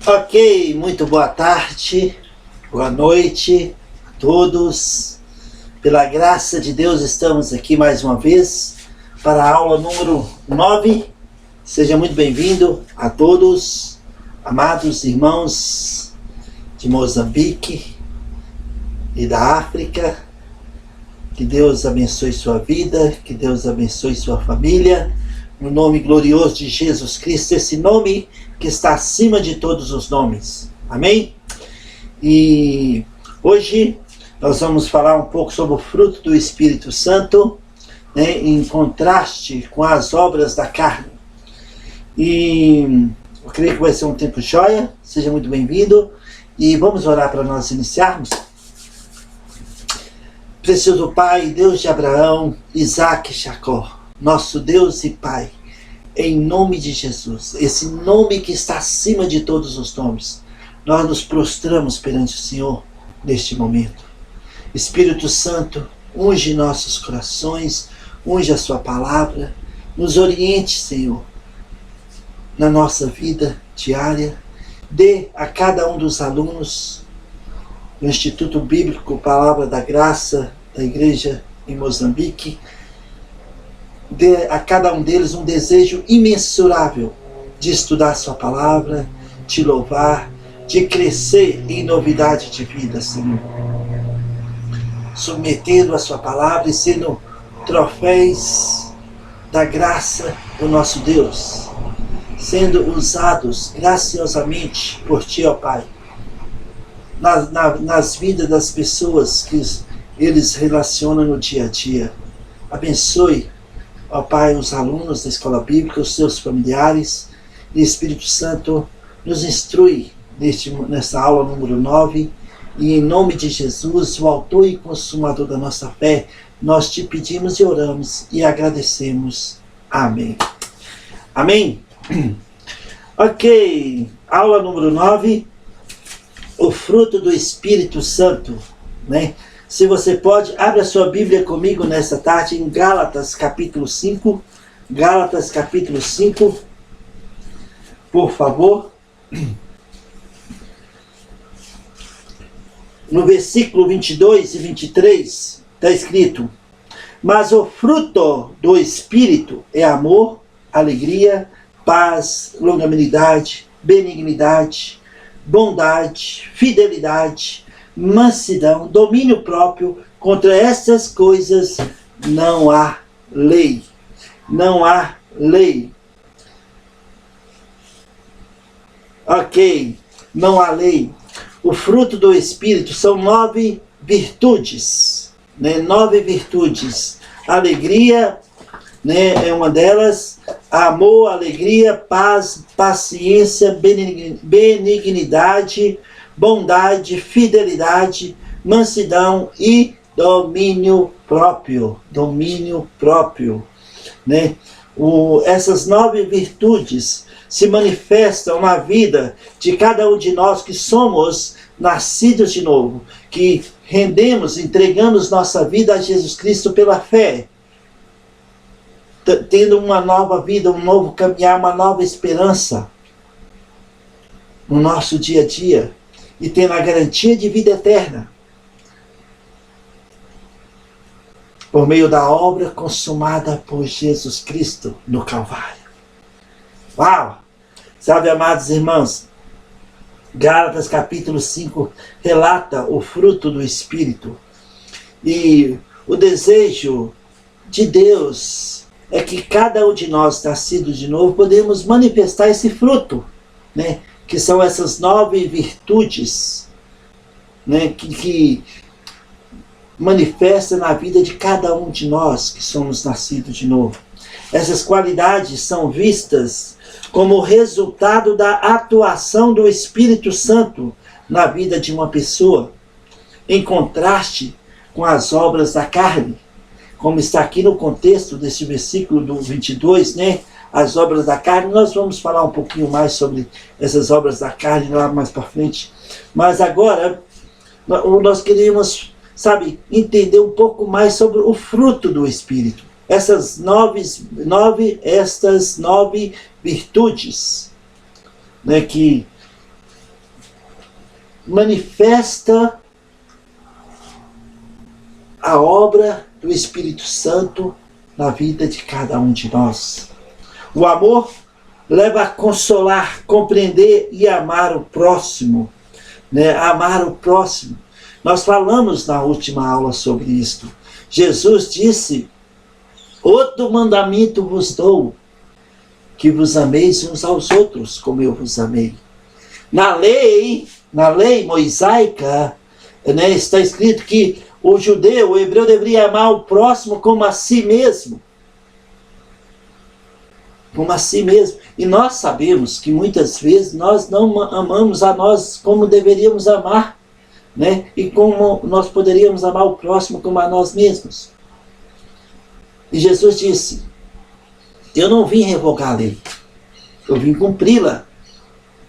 Ok, muito boa tarde, boa noite a todos. Pela graça de Deus estamos aqui mais uma vez para a aula número 9. Seja muito bem-vindo a todos, amados irmãos de Moçambique e da África. Que Deus abençoe sua vida, que Deus abençoe sua família. No nome glorioso de Jesus Cristo, esse nome que está acima de todos os nomes. Amém? E hoje nós vamos falar um pouco sobre o fruto do Espírito Santo, né, em contraste com as obras da carne. E eu creio que vai ser um tempo joia. Seja muito bem-vindo. E vamos orar para nós iniciarmos. Precioso Pai, Deus de Abraão, Isaac e Jacó, nosso Deus e Pai, em nome de Jesus, esse nome que está acima de todos os nomes, nós nos prostramos perante o Senhor neste momento. Espírito Santo, unge nossos corações, unge a sua palavra, nos oriente, Senhor, na nossa vida diária. Dê a cada um dos alunos do Instituto Bíblico Palavra da Graça da Igreja em Moçambique, dê a cada um deles um desejo imensurável de estudar sua palavra, de louvar, de crescer em novidade de vida, Senhor. Submetendo a sua palavra e sendo troféus da graça do nosso Deus, sendo usados graciosamente por Ti, ó Pai, nas vidas das pessoas que eles relacionam no dia a dia. Abençoe, ó Pai, os alunos da escola bíblica, os seus familiares, e Espírito Santo nos instrui nessa aula número 9, e em nome de Jesus, o autor e consumador da nossa fé, nós te pedimos e oramos e agradecemos. Amém. Amém? Ok, aula número 9, o fruto do Espírito Santo, né? Se você pode, abre a sua Bíblia comigo nessa tarde em Gálatas capítulo 5. Gálatas capítulo 5, por favor. No versículo 22 e 23 está escrito: mas o fruto do Espírito é amor, alegria, paz, longanimidade, benignidade, bondade, fidelidade, mansidão, domínio próprio. Contra estas coisas não há lei. Não há lei. Ok, não há lei. O fruto do Espírito são 9 virtudes, né? 9 virtudes. Alegria, né, é uma delas. Amor, alegria, paz, paciência, benignidade, bondade, fidelidade, mansidão e domínio próprio. Domínio próprio, né? Essas 9 virtudes se manifestam na vida de cada um de nós que somos nascidos de novo, que rendemos, entregamos nossa vida a Jesus Cristo pela fé, tendo uma nova vida, um novo caminhar, uma nova esperança no nosso dia a dia, e tendo a garantia de vida eterna por meio da obra consumada por Jesus Cristo no Calvário. Uau! Sabe, amados irmãos, Gálatas capítulo 5 relata o fruto do Espírito, e o desejo de Deus é que cada um de nós, nascido de novo, podemos manifestar esse fruto, né? Que são essas 9 virtudes, né? Que manifestam na vida de cada um de nós que somos nascidos de novo. Essas qualidades são vistas como resultado da atuação do Espírito Santo na vida de uma pessoa, em contraste com as obras da carne, como está aqui no contexto desse versículo do 22, né? As obras da carne. Nós vamos falar um pouquinho mais sobre essas obras da carne lá mais para frente. Mas agora, nós queríamos, entender um pouco mais sobre o fruto do Espírito. Estas nove virtudes, né, que manifesta a obra do Espírito Santo na vida de cada um de nós. O amor leva a consolar, compreender e amar o próximo. Amar o próximo. Nós falamos na última aula sobre isto. Jesus disse: outro mandamento vos dou, que vos ameis uns aos outros, como eu vos amei. Na lei mosaica, está escrito que o judeu, o hebreu, deveria amar o próximo como a si mesmo. Como a si mesmo. E nós sabemos que muitas vezes nós não amamos a nós como deveríamos amar, e como nós poderíamos amar o próximo como a nós mesmos. E Jesus disse: eu não vim revogar a lei, eu vim cumpri-la.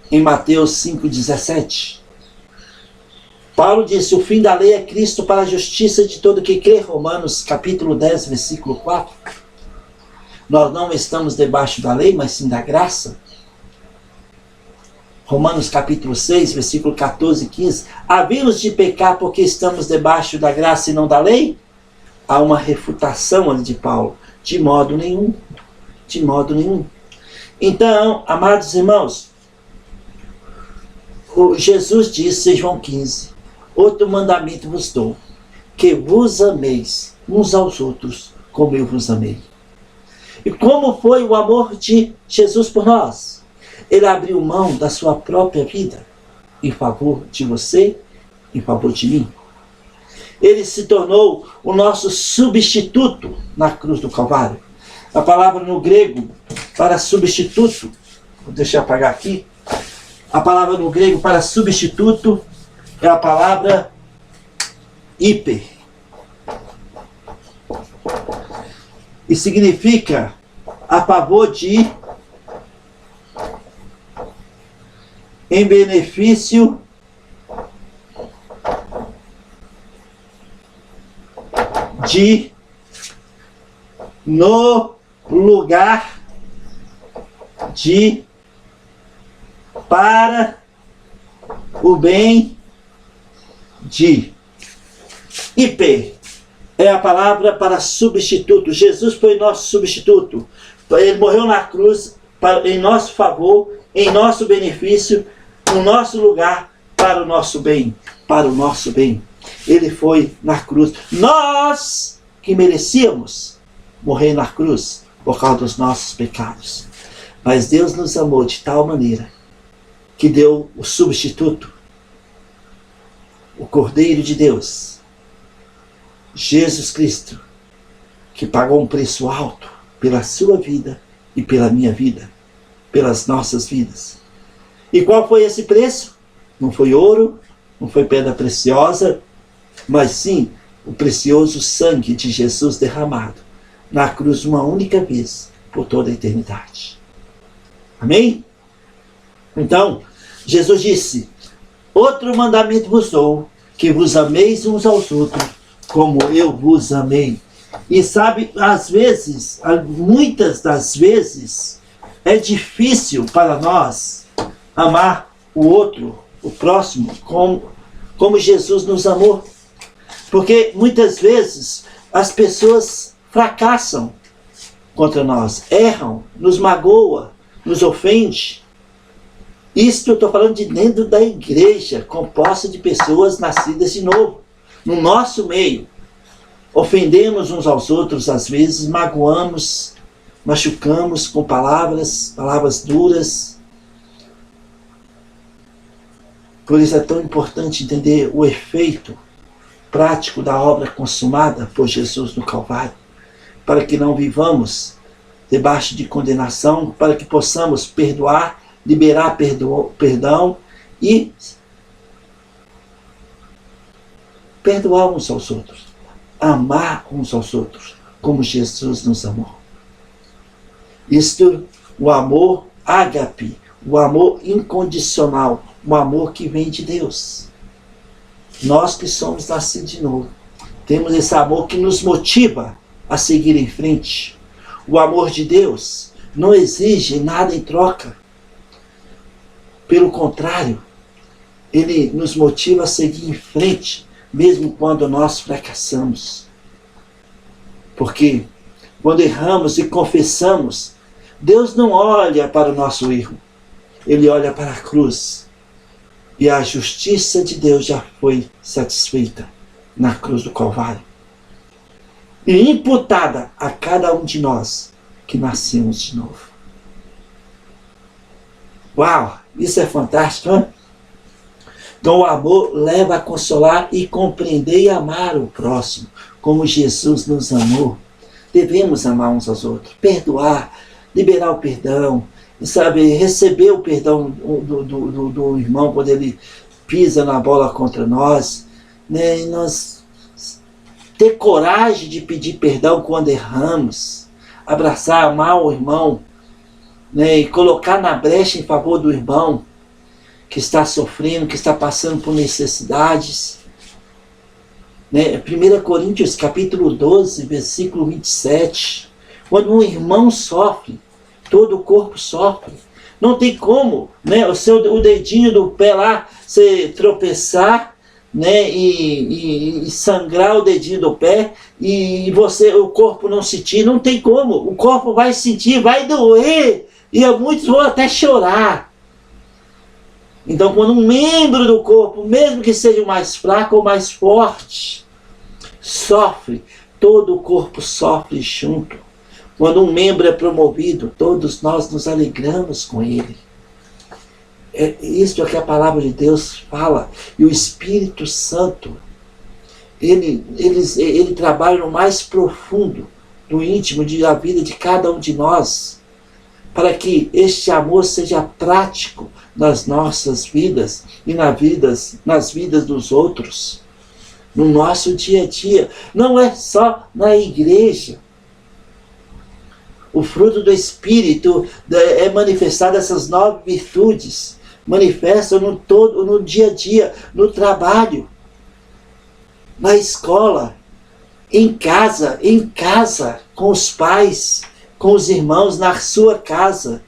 Em Mateus 5,17. Paulo disse: o fim da lei é Cristo para a justiça de todo que crê. Romanos capítulo 10, versículo 4. Nós não estamos debaixo da lei, mas sim da graça. Romanos capítulo 6, versículo 14 e 15. Havemos de pecar porque estamos debaixo da graça e não da lei? Há uma refutação ali de Paulo. De modo nenhum. De modo nenhum. Então, amados irmãos, Jesus disse em João 15: outro mandamento vos dou, que vos ameis uns aos outros, como eu vos amei. E como foi o amor de Jesus por nós? Ele abriu mão da sua própria vida em favor de você, em favor de mim. Ele se tornou o nosso substituto na cruz do Calvário. A palavra no grego para substituto, deixa eu apagar aqui. A palavra no grego para substituto é a palavra hiper. E significa a favor de, em benefício, de, no lugar de, para o bem de. Hiper é a palavra para substituto. Jesus foi nosso substituto. Ele morreu na cruz em nosso favor, em nosso benefício, no nosso lugar, para o nosso bem. Para o nosso bem. Ele foi na cruz. Nós que merecíamos morrer na cruz por causa dos nossos pecados. Mas Deus nos amou de tal maneira que deu o substituto, o Cordeiro de Deus, Jesus Cristo, que pagou um preço alto pela sua vida e pela minha vida, pelas nossas vidas. E qual foi esse preço? Não foi ouro, não foi pedra preciosa, mas sim o precioso sangue de Jesus derramado na cruz uma única vez por toda a eternidade. Amém? Então, Jesus disse: outro mandamento vos dou, que vos ameis uns aos outros, como eu vos amei. E sabe, às vezes, muitas das vezes, é difícil para nós amar o outro, o próximo, como Jesus nos amou. Porque muitas vezes as pessoas fracassam contra nós, erram, nos magoam, nos ofendem. Isto eu estou falando de dentro da igreja, composta de pessoas nascidas de novo. No nosso meio, ofendemos uns aos outros, às vezes, magoamos, machucamos com palavras duras. Por isso é tão importante entender o efeito prático da obra consumada por Jesus no Calvário, para que não vivamos debaixo de condenação, para que possamos perdoar, liberar perdão e perdoar uns aos outros, amar uns aos outros, como Jesus nos amou. Isto, o amor ágape, o amor incondicional, o amor que vem de Deus. Nós que somos nascidos de novo, temos esse amor que nos motiva a seguir em frente. O amor de Deus não exige nada em troca. Pelo contrário, Ele nos motiva a seguir em frente, mesmo quando nós fracassamos. Porque quando erramos e confessamos, Deus não olha para o nosso erro. Ele olha para a cruz. E a justiça de Deus já foi satisfeita na cruz do Calvário. E imputada a cada um de nós que nascemos de novo. Uau, isso é fantástico, não é? Então o amor leva a consolar e compreender e amar o próximo, como Jesus nos amou. Devemos amar uns aos outros, perdoar, liberar o perdão, sabe, receber o perdão do irmão quando ele pisa na bola contra nós, né? E nós ter coragem de pedir perdão quando erramos, abraçar, amar o irmão, né? E colocar na brecha em favor do irmão que está sofrendo, que está passando por necessidades. Né? 1 Coríntios capítulo 12, versículo 27. Quando um irmão sofre, todo o corpo sofre. Não tem como, né, o dedinho do pé lá, você tropeçar, né, e sangrar o dedinho do pé, e o corpo não sentir. Não tem como. O corpo vai sentir, vai doer. E muitos vão até chorar. Então, quando um membro do corpo, mesmo que seja o mais fraco ou mais forte, sofre, todo o corpo sofre junto. Quando um membro é promovido, todos nós nos alegramos com ele. É isso que a palavra de Deus fala. E o Espírito Santo, ele trabalha no mais profundo, no íntimo da vida de cada um de nós, para que este amor seja prático nas nossas vidas e nas vidas dos outros, no nosso dia a dia. Não é só na igreja. O fruto do Espírito é manifestado, essas 9 virtudes, manifestam no dia a dia, no trabalho, na escola, em casa, com os pais, com os irmãos, na sua casa.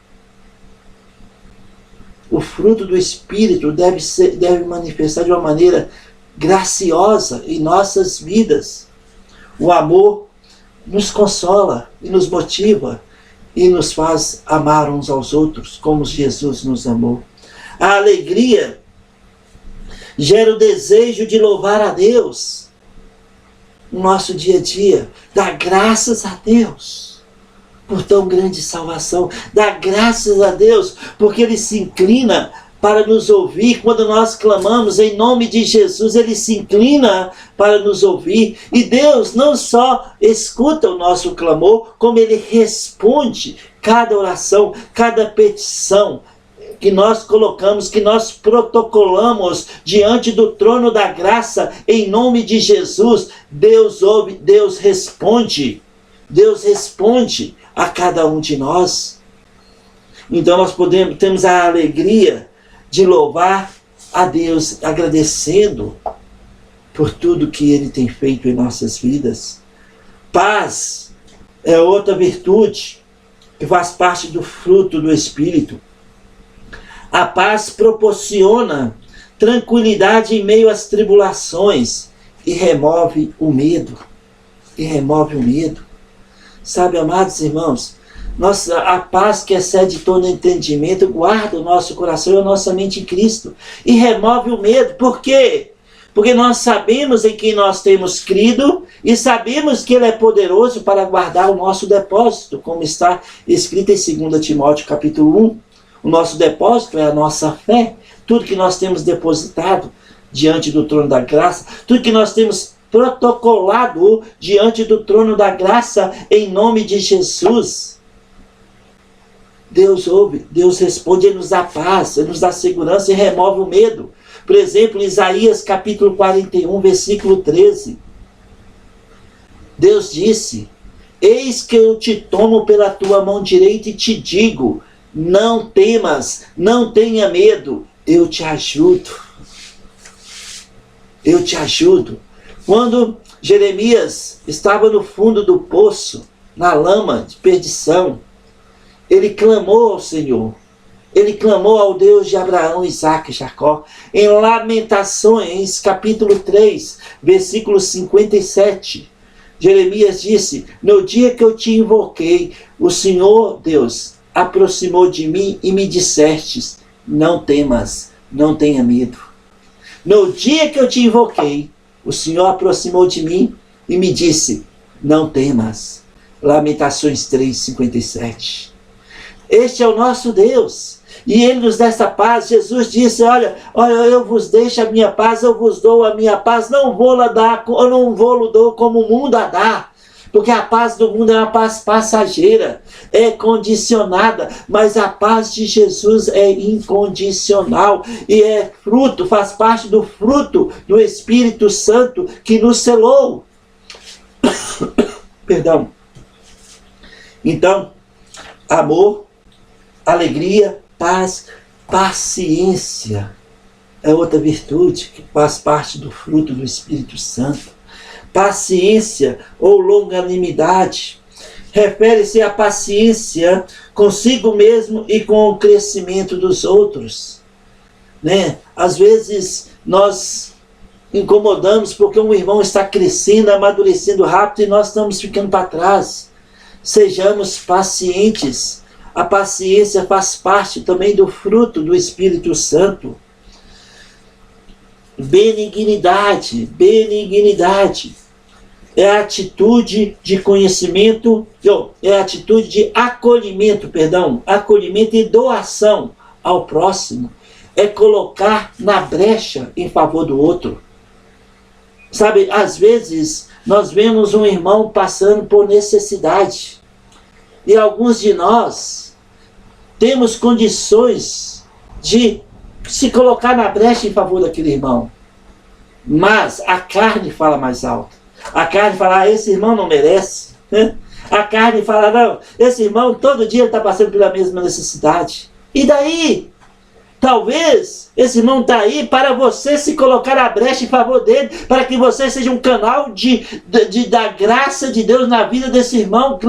O fruto do Espírito deve manifestar de uma maneira graciosa em nossas vidas. O amor nos consola e nos motiva e nos faz amar uns aos outros, como Jesus nos amou. A alegria gera o desejo de louvar a Deus no nosso dia a dia. Dar graças a Deus por tão grande salvação. Dá graças a Deus, porque Ele se inclina para nos ouvir. Quando nós clamamos em nome de Jesus, Ele se inclina para nos ouvir. E Deus não só escuta o nosso clamor, como Ele responde cada oração, cada petição que nós colocamos, que nós protocolamos diante do trono da graça, em nome de Jesus. Deus ouve, Deus responde. Deus responde a cada um de nós. Então nós temos a alegria de louvar a Deus, agradecendo por tudo que Ele tem feito em nossas vidas. Paz é outra virtude que faz parte do fruto do Espírito. A paz proporciona tranquilidade em meio às tribulações e remove o medo. Sabe, amados irmãos, a paz que excede todo entendimento guarda o nosso coração e a nossa mente em Cristo e remove o medo. Por quê? Porque nós sabemos em quem nós temos crido e sabemos que Ele é poderoso para guardar o nosso depósito, como está escrito em 2 Timóteo capítulo 1. O nosso depósito é a nossa fé, tudo que nós temos depositado diante do trono da graça, tudo que nós temos protocolado diante do trono da graça, em nome de Jesus. Deus ouve, Deus responde, Ele nos dá paz, Ele nos dá segurança e remove o medo. Por exemplo, Isaías capítulo 41, versículo 13. Deus disse: eis que eu te tomo pela tua mão direita e te digo, não temas, não tenha medo, eu te ajudo. Eu te ajudo. Quando Jeremias estava no fundo do poço, na lama de perdição, ele clamou ao Senhor. Ele clamou ao Deus de Abraão, Isaque e Jacó. Em Lamentações, capítulo 3, versículo 57, Jeremias disse: no dia que eu te invoquei, o Senhor Deus aproximou de mim e me dissestes: não temas, não tenha medo. No dia que eu te invoquei, o Senhor aproximou de mim e me disse: não temas. Lamentações 3, 57. Este é o nosso Deus. E Ele nos dá essa paz. Jesus disse: olha, eu vos deixo a minha paz, eu vos dou a minha paz. Não vou lá dar, eu não vou lhe dar como o mundo a dá. Porque a paz do mundo é uma paz passageira, é condicionada, mas a paz de Jesus é incondicional e é fruto, faz parte do fruto do Espírito Santo que nos selou. Perdão. Então, amor, alegria, paz, paciência é outra virtude que faz parte do fruto do Espírito Santo. Paciência ou longanimidade refere-se à paciência consigo mesmo e com o crescimento dos outros, né? Às vezes nós incomodamos porque um irmão está crescendo, amadurecendo rápido e nós estamos ficando para trás. Sejamos pacientes. A paciência faz parte também do fruto do Espírito Santo. Benignidade, benignidade é a atitude de conhecimento, é a atitude de acolhimento, acolhimento e doação ao próximo. É colocar na brecha em favor do outro. Sabe, às vezes nós vemos um irmão passando por necessidade e alguns de nós temos condições de se colocar na brecha em favor daquele irmão. Mas a carne fala mais alto. A carne fala: esse irmão não merece. A carne fala: não, esse irmão todo dia está passando pela mesma necessidade. E daí? Talvez esse irmão está aí para você se colocar na brecha em favor dele, para que você seja um canal da graça de Deus na vida desse irmão.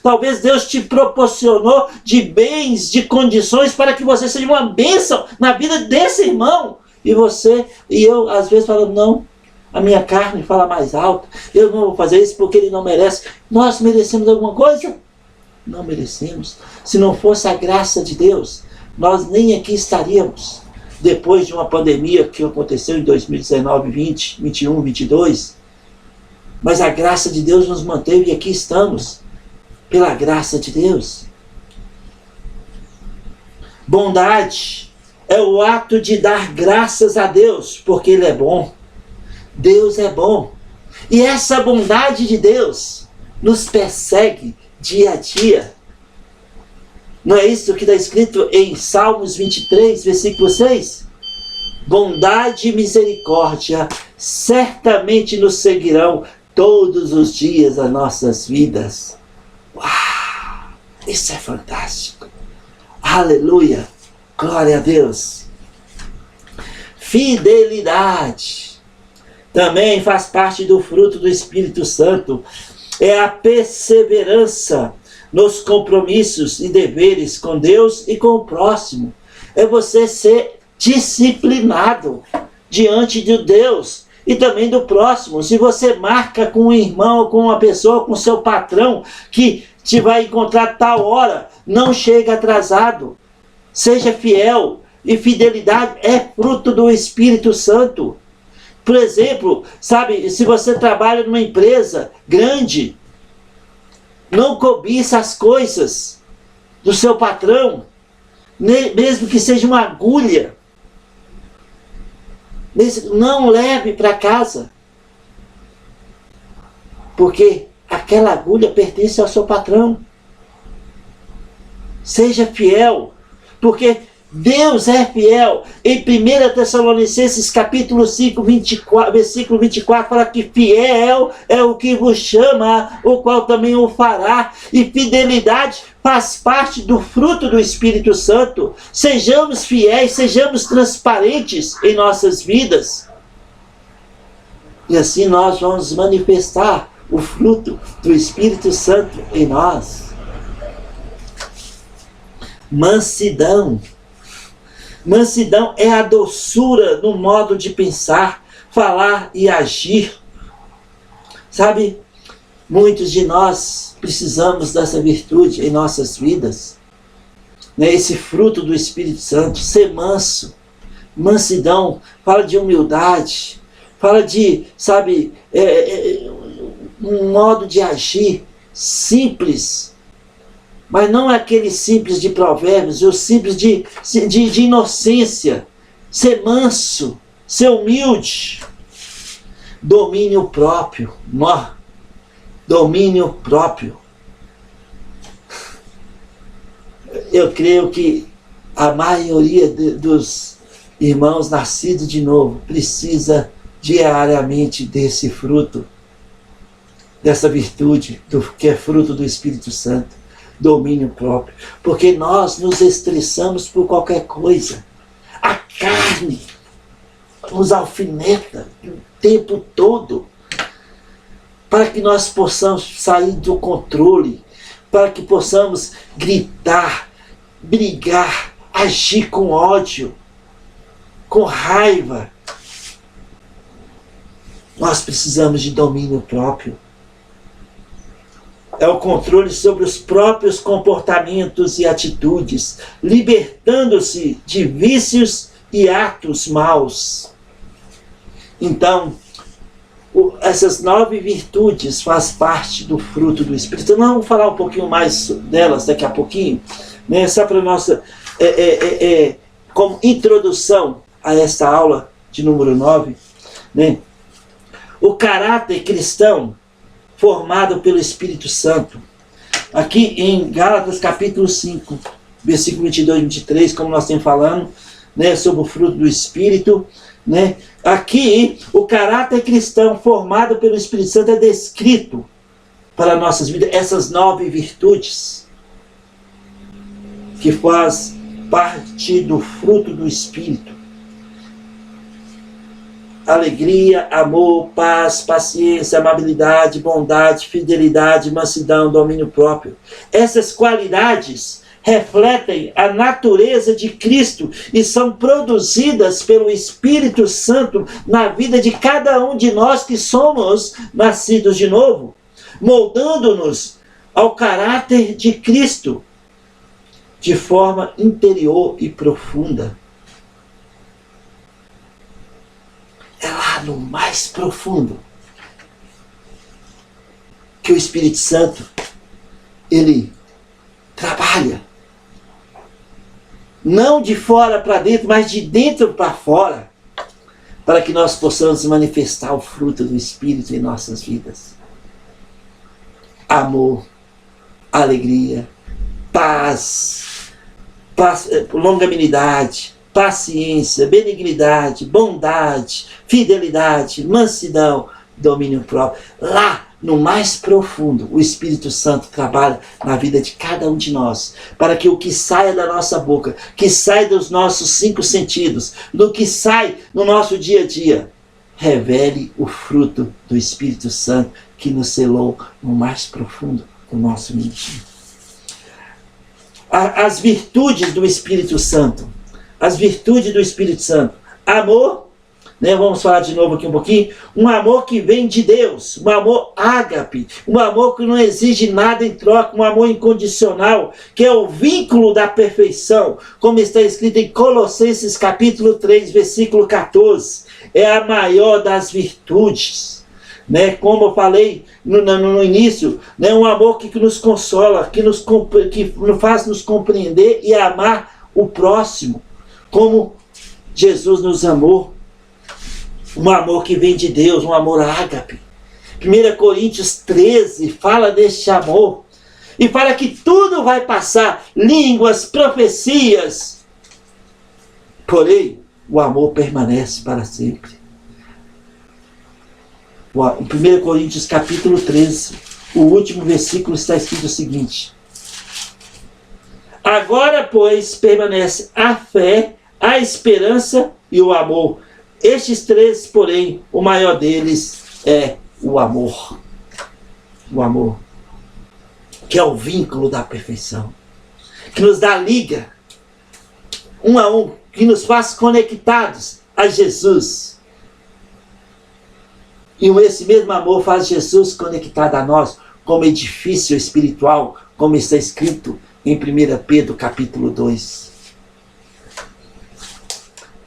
Talvez Deus te proporcionou de bens, de condições, para que você seja uma bênção na vida desse irmão. E eu às vezes falo: não, a minha carne fala mais alto, eu não vou fazer isso porque ele não merece. Nós merecemos alguma coisa? Não merecemos. Se não fosse a graça de Deus, nós nem aqui estaríamos. Depois de uma pandemia que aconteceu em 2019, 20, 21, 22. Mas a graça de Deus nos manteve e aqui estamos. Pela graça de Deus. Bondade é o ato de dar graças a Deus, porque Ele é bom. Deus é bom. E essa bondade de Deus nos persegue dia a dia. Não é isso que está escrito em Salmos 23, versículo 6? Bondade e misericórdia certamente nos seguirão todos os dias das nossas vidas. Uau! Isso é fantástico. Aleluia! Glória a Deus! Fidelidade também faz parte do fruto do Espírito Santo. É a perseverança nos compromissos e deveres com Deus e com o próximo. É você ser disciplinado diante de Deus e também do próximo. Se você marca com um irmão, com uma pessoa, com seu patrão, que te vai encontrar tal hora, não chega atrasado. Seja fiel. E fidelidade é fruto do Espírito Santo. Por exemplo, sabe, se você trabalha numa empresa grande, não cobiça as coisas do seu patrão, mesmo que seja uma agulha. Não leve para casa, porque aquela agulha pertence ao seu patrão. Seja fiel, porque Deus é fiel. Em 1 Tessalonicenses capítulo 5, 24, versículo 24, fala que fiel é o que vos chama, o qual também o fará. E fidelidade faz parte do fruto do Espírito Santo. Sejamos fiéis, sejamos transparentes em nossas vidas. E assim nós vamos manifestar o fruto do Espírito Santo em nós. Mansidão Mansidão é a doçura no modo de pensar, falar e agir. Sabe, muitos de nós precisamos dessa virtude em nossas vidas. Né? Esse fruto do Espírito Santo, ser manso. Mansidão fala de humildade, fala de, sabe, um modo de agir simples, mas não é aquele simples de provérbios, é o simples de inocência, ser manso, ser humilde, domínio próprio, domínio próprio. Eu creio que a maioria dos irmãos nascidos de novo precisa diariamente desse fruto, dessa virtude, que é fruto do Espírito Santo, domínio próprio. Porque nós nos estressamos por qualquer coisa. A carne nos alfineta o tempo todo, para que nós possamos sair do controle, para que possamos gritar, brigar, agir com ódio, com raiva. Nós precisamos de domínio próprio. É o controle sobre os próprios comportamentos e atitudes, libertando-se de vícios e atos maus. Então, essas 9 virtudes fazem parte do fruto do Espírito. Nós vamos falar um pouquinho mais delas daqui a pouquinho, né? Só para nossa como introdução a esta aula de número 9, né? O caráter cristão formado pelo Espírito Santo. Aqui em Gálatas capítulo 5, versículo 22 e 23, como nós estamos falando, né, sobre o fruto do Espírito, né? Aqui, o caráter cristão formado pelo Espírito Santo é descrito para nossas vidas, essas 9 virtudes que faz parte do fruto do Espírito. Alegria, amor, paz, paciência, amabilidade, bondade, fidelidade, mansidão, domínio próprio. Essas qualidades refletem a natureza de Cristo e são produzidas pelo Espírito Santo na vida de cada um de nós que somos nascidos de novo, moldando-nos ao caráter de Cristo de forma interior e profunda. É lá no mais profundo que o Espírito Santo, ele trabalha. Não de fora para dentro, mas de dentro para fora, para que nós possamos manifestar o fruto do Espírito em nossas vidas. Amor, alegria, paz, longanimidade, paciência, benignidade, bondade, fidelidade, mansidão, domínio próprio. Lá, no mais profundo, o Espírito Santo trabalha na vida de cada um de nós, para que o que saia da nossa boca, que sai dos nossos 5 sentidos, do que sai no nosso dia a dia, revele o fruto do Espírito Santo que nos selou no mais profundo do nosso íntimo. As virtudes do Espírito Santo. As virtudes do Espírito Santo. Amor, né? Vamos falar de novo aqui um pouquinho. Um amor que vem de Deus. Um amor ágape. Um amor que não exige nada em troca. Um amor incondicional. Que é o vínculo da perfeição. Como está escrito em Colossenses capítulo 3, versículo 14. É a maior das virtudes. Né? Como eu falei no início, né? Um amor que nos consola, que nos faz nos compreender e amar o próximo, como Jesus nos amou. Um amor que vem de Deus, um amor ágape. 1 Coríntios 13 fala deste amor, e fala que tudo vai passar, línguas, profecias, porém o amor permanece para sempre. Em 1 Coríntios capítulo 13, o último versículo, está escrito o seguinte: agora, pois, permanece a fé, a esperança e o amor. Estes 3, porém, o maior deles é o amor. O amor, que é o vínculo da perfeição, que nos dá liga, um a um, que nos faz conectados a Jesus. E esse mesmo amor faz Jesus conectado a nós como edifício espiritual, como está escrito em 1 Pedro capítulo 2.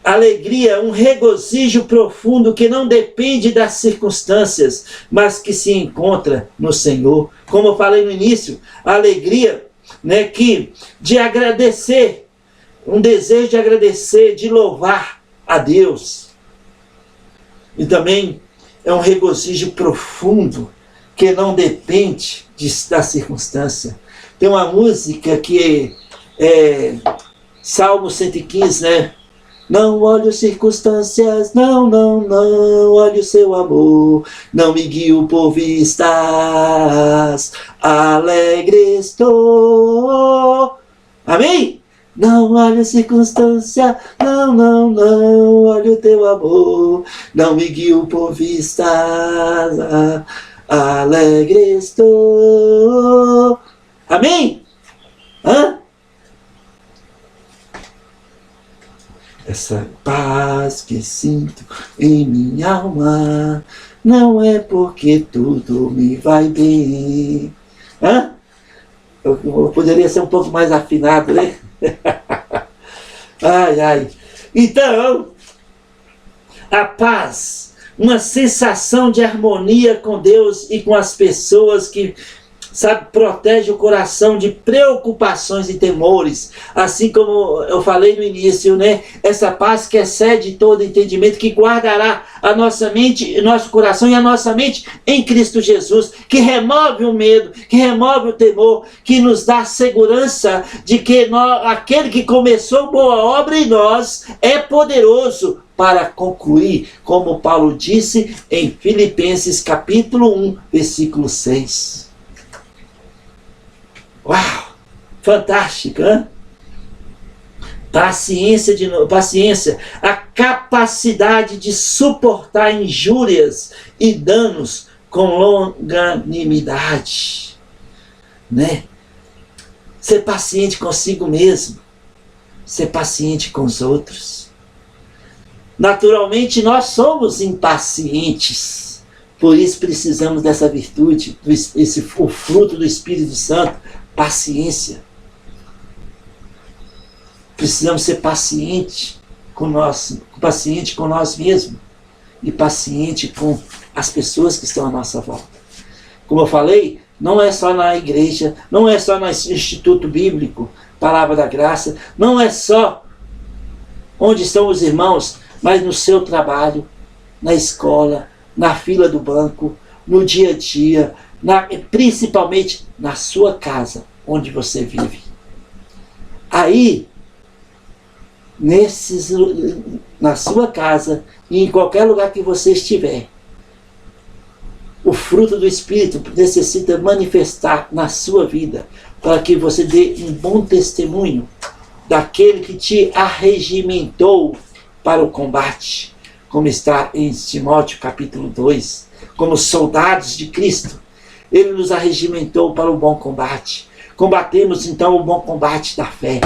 Alegria, um regozijo profundo que não depende das circunstâncias, mas que se encontra no Senhor. Como eu falei no início, a alegria, né, de agradecer, um desejo de agradecer, de louvar a Deus. E também é um regozijo profundo que não depende da circunstância. Tem uma música que é Salmo 115, né? Não olho circunstâncias, não, não, não olho o seu amor, não me guio por vistas, alegre estou. Amém? Não olho circunstância, não, não, não olho o teu amor, não me guio por vistas, alegre estou. Amém? Hã? Essa paz que sinto em minha alma não é porque tudo me vai bem. Hã? Eu poderia ser um pouco mais afinado, né? Ai, ai. Então, a paz, uma sensação de harmonia com Deus e com as pessoas que, sabe, protege o coração de preocupações e temores. Assim como eu falei no início, né? Essa paz que excede todo entendimento, que guardará a nossa mente, nosso coração e a nossa mente em Cristo Jesus, que remove o medo, que remove o temor, que nos dá segurança de que aquele que começou boa obra em nós é poderoso para concluir, como Paulo disse em Filipenses capítulo 1, versículo 6. Uau! Fantástico, hein? Paciência, a capacidade de suportar injúrias e danos com longanimidade, né? Ser paciente consigo mesmo, ser paciente com os outros. Naturalmente nós somos impacientes, por isso precisamos dessa virtude, o fruto do Espírito Santo, paciência. Precisamos ser paciente com nós mesmos e paciente com as pessoas que estão à nossa volta. Como eu falei, não é só na igreja, não é só no Instituto Bíblico, Palavra da Graça, não é só onde estão os irmãos, mas no seu trabalho, na escola, na fila do banco, no dia a dia, principalmente na sua casa, onde você vive. Aí, na sua casa e em qualquer lugar que você estiver, o fruto do Espírito necessita manifestar na sua vida para que você dê um bom testemunho daquele que te arregimentou para o combate, como está em Timóteo capítulo 2, como soldados de Cristo. Ele nos arregimentou para o bom combate. Combatemos então o bom combate da fé,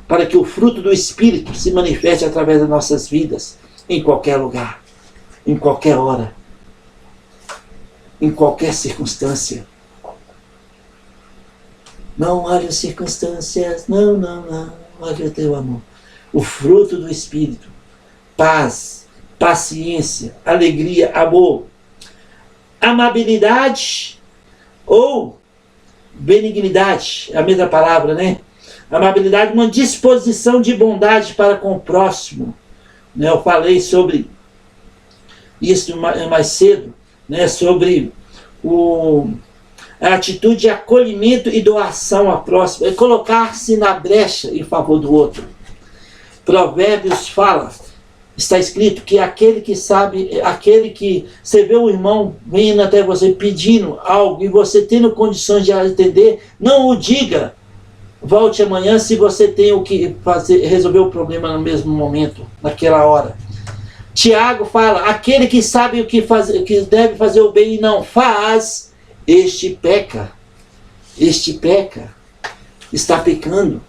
para que o fruto do Espírito se manifeste através das nossas vidas, em qualquer lugar, em qualquer hora, em qualquer circunstância. Não olhe as circunstâncias, não, não, não, olhe o teu amor. O fruto do Espírito, paz, paciência, alegria, amor, amabilidade ou benignidade, é a mesma palavra, né? Amabilidade, uma disposição de bondade para com o próximo. Né? Eu falei sobre isso mais cedo, né? Sobre a atitude de acolhimento e doação ao próximo, é colocar-se na brecha em favor do outro. Provérbios fala, está escrito que aquele que você vê o irmão vindo até você pedindo algo e você tendo condições de atender, não o diga. Volte amanhã se você tem o que fazer, resolver o problema no mesmo momento, naquela hora. Tiago fala, aquele que sabe o que fazer, que deve fazer o bem e não faz, este peca, está pecando.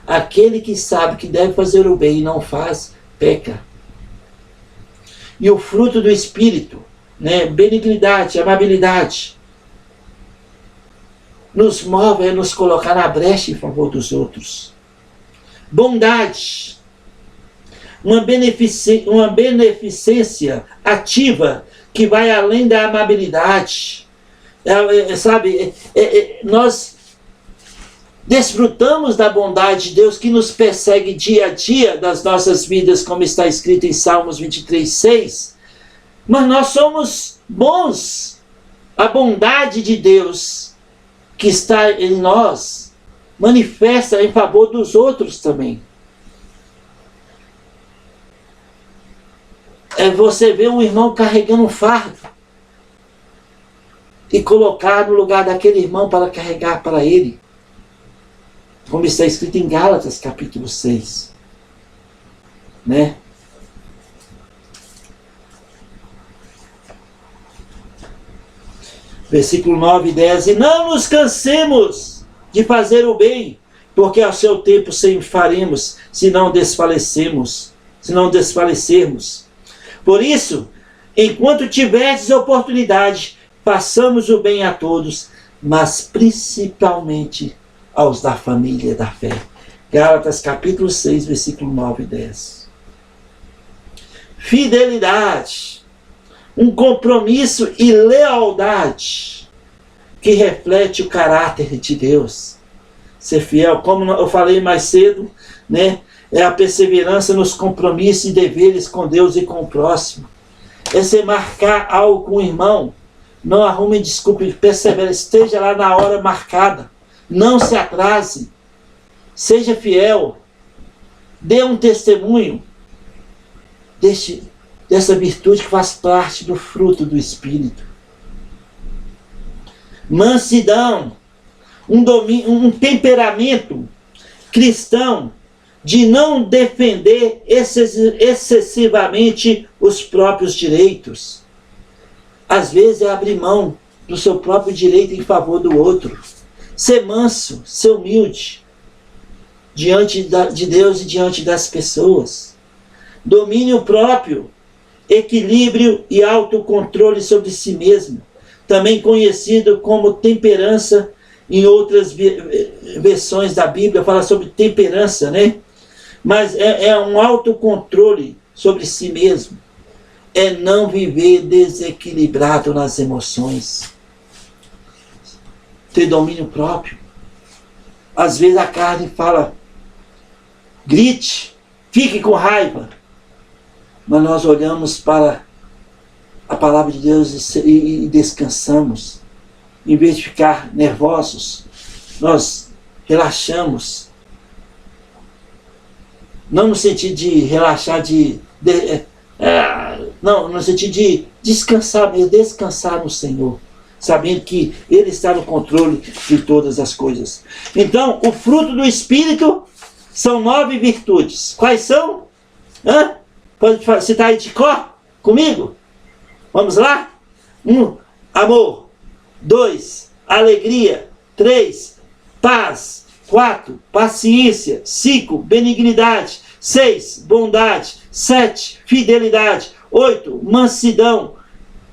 Aquele que sabe que deve fazer o bem e não faz, peca. E o fruto do Espírito, né? Benignidade, amabilidade, nos move a nos colocar na brecha em favor dos outros. Bondade, uma beneficência ativa que vai além da amabilidade. Nós desfrutamos da bondade de Deus que nos persegue dia a dia das nossas vidas, como está escrito em Salmos 23:6. Mas nós somos bons. A bondade de Deus que está em nós manifesta em favor dos outros também. É você ver um irmão carregando um fardo e colocar no lugar daquele irmão para carregar para ele. Como está escrito em Gálatas capítulo 6. Né? Versículo 9 e 10. E não nos cansemos de fazer o bem, porque ao seu tempo sempre faremos, se não desfalecermos. Por isso, enquanto tiverdes oportunidade, façamos o bem a todos, mas principalmente aos da família da fé. Gálatas capítulo 6, versículo 9 e 10. Fidelidade, um compromisso e lealdade que reflete o caráter de Deus. Ser fiel, como eu falei mais cedo, né? É a perseverança nos compromissos e deveres com Deus e com o próximo. É você marcar algo com o irmão. Não arrume desculpa, persevere, esteja lá na hora marcada. Não se atrase. Seja fiel. Dê um testemunho dessa virtude que faz parte do fruto do Espírito. Mansidão. Um temperamento cristão de não defender excessivamente os próprios direitos. Às vezes é abrir mão do seu próprio direito em favor do outro. Ser manso, ser humilde diante de Deus e diante das pessoas. Domínio próprio, equilíbrio e autocontrole sobre si mesmo. Também conhecido como temperança. Em outras versões da Bíblia fala sobre temperança, né? Mas é um autocontrole sobre si mesmo. É não viver desequilibrado nas emoções. Ter domínio próprio. Às vezes a carne fala, grite, fique com raiva. Mas nós olhamos para a palavra de Deus e descansamos. Em vez de ficar nervosos, nós relaxamos. Não no sentido de relaxar, não, no sentido de descansar no Senhor, sabendo que Ele está no controle de todas as coisas. Então, o fruto do Espírito são 9 virtudes. Quais são? Pode citar aí de cor comigo? Vamos lá? 1, amor. 2, alegria. 3, paz. 4, paciência. 5, benignidade. 6, bondade. 7, fidelidade. 8, mansidão.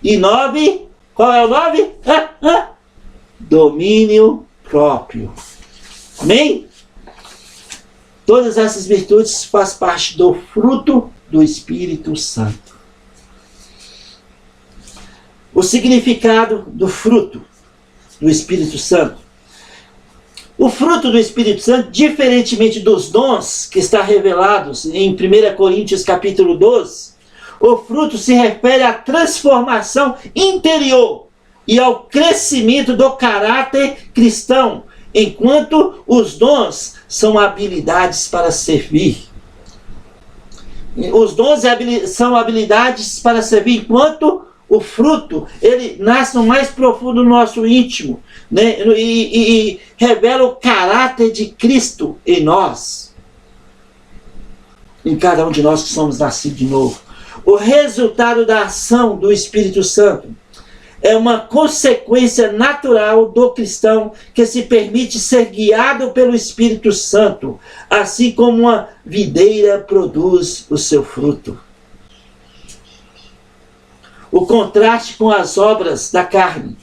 E 9, qual é o 9? Domínio próprio. Amém? Todas essas virtudes fazem parte do fruto do Espírito Santo. O significado do fruto do Espírito Santo. O fruto do Espírito Santo, diferentemente dos dons que está revelados em 1 Coríntios capítulo 12, o fruto se refere à transformação interior e ao crescimento do caráter cristão, enquanto os dons são habilidades para servir. Os dons são habilidades para servir, enquanto o fruto, ele nasce no mais profundo do nosso íntimo, né? E revela o caráter de Cristo em nós. Em cada um de nós que somos nascidos de novo. O resultado da ação do Espírito Santo é uma consequência natural do cristão que se permite ser guiado pelo Espírito Santo, assim como uma videira produz o seu fruto. O contraste com as obras da carne.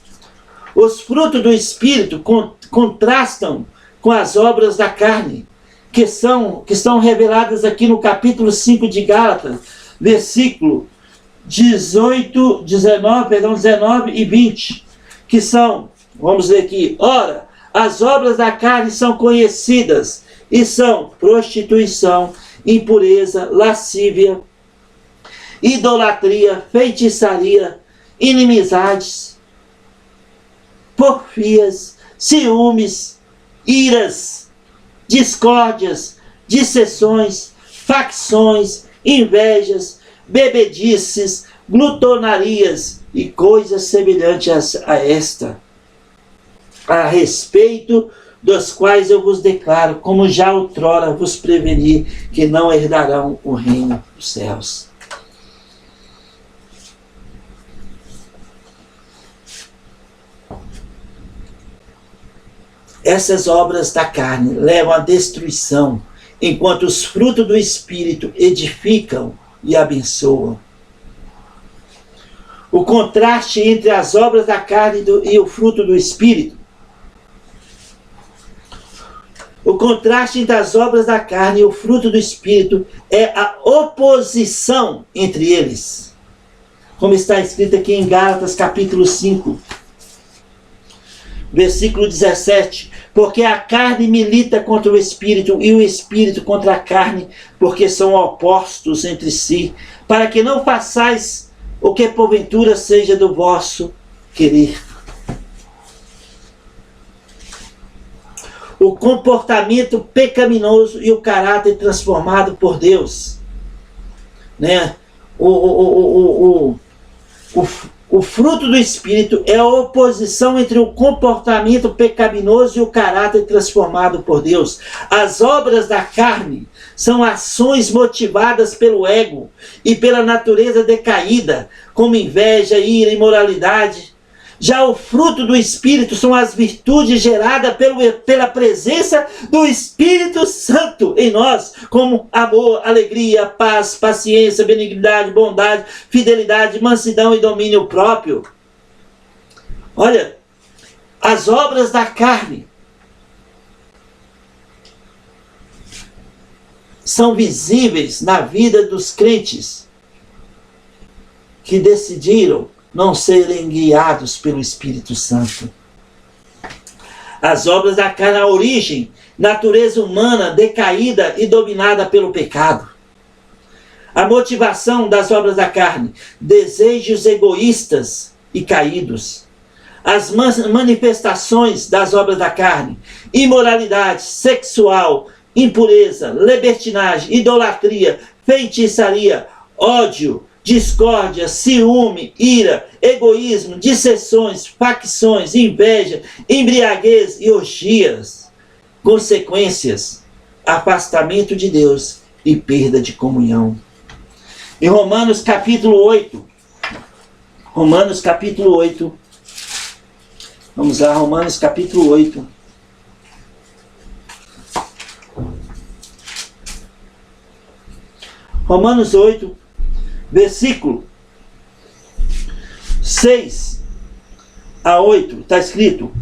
Os frutos do Espírito contrastam com as obras da carne, que estão reveladas aqui no capítulo 5 de Gálatas, versículo 19 e 20, que são, vamos ler aqui: ora, as obras da carne são conhecidas, e são prostituição, impureza, lascívia, idolatria, feitiçaria, inimizades, porfias, ciúmes, iras, discórdias, dissensões, facções, invejas, bebedices, glutonarias e coisas semelhantes a esta, a respeito dos quais eu vos declaro, como já outrora vos preveni, que não herdarão o reino dos céus. Essas obras da carne levam à destruição, enquanto os frutos do Espírito edificam e abençoam. O contraste entre as obras da carne e o fruto do Espírito. O contraste entre as obras da carne e o fruto do Espírito é a oposição entre eles. Como está escrito aqui em Gálatas capítulo 5, versículo 17. Porque a carne milita contra o Espírito e o Espírito contra a carne, porque são opostos entre si, para que não façais o que porventura seja do vosso querer. O comportamento pecaminoso e o caráter transformado por Deus, né? O fruto do Espírito é a oposição entre o comportamento pecaminoso e o caráter transformado por Deus. As obras da carne são ações motivadas pelo ego e pela natureza decaída, como inveja, ira, imoralidade. Já o fruto do Espírito são as virtudes geradas pela presença do Espírito Santo em nós, como amor, alegria, paz, paciência, benignidade, bondade, fidelidade, mansidão e domínio próprio. Olha, as obras da carne são visíveis na vida dos crentes que decidiram não serem guiados pelo Espírito Santo. As obras da carne, a origem, natureza humana decaída e dominada pelo pecado. A motivação das obras da carne, desejos egoístas e caídos. As manifestações das obras da carne, imoralidade sexual, impureza, libertinagem, idolatria, feitiçaria, ódio, discórdia, ciúme, ira, egoísmo, dissensões, facções, inveja, embriaguez e orgias. Consequências: afastamento de Deus e perda de comunhão. Em Romanos capítulo 8. Romanos capítulo 8. Vamos lá, Romanos capítulo 8. Romanos 8. Versículo 6 a 8, está escrito: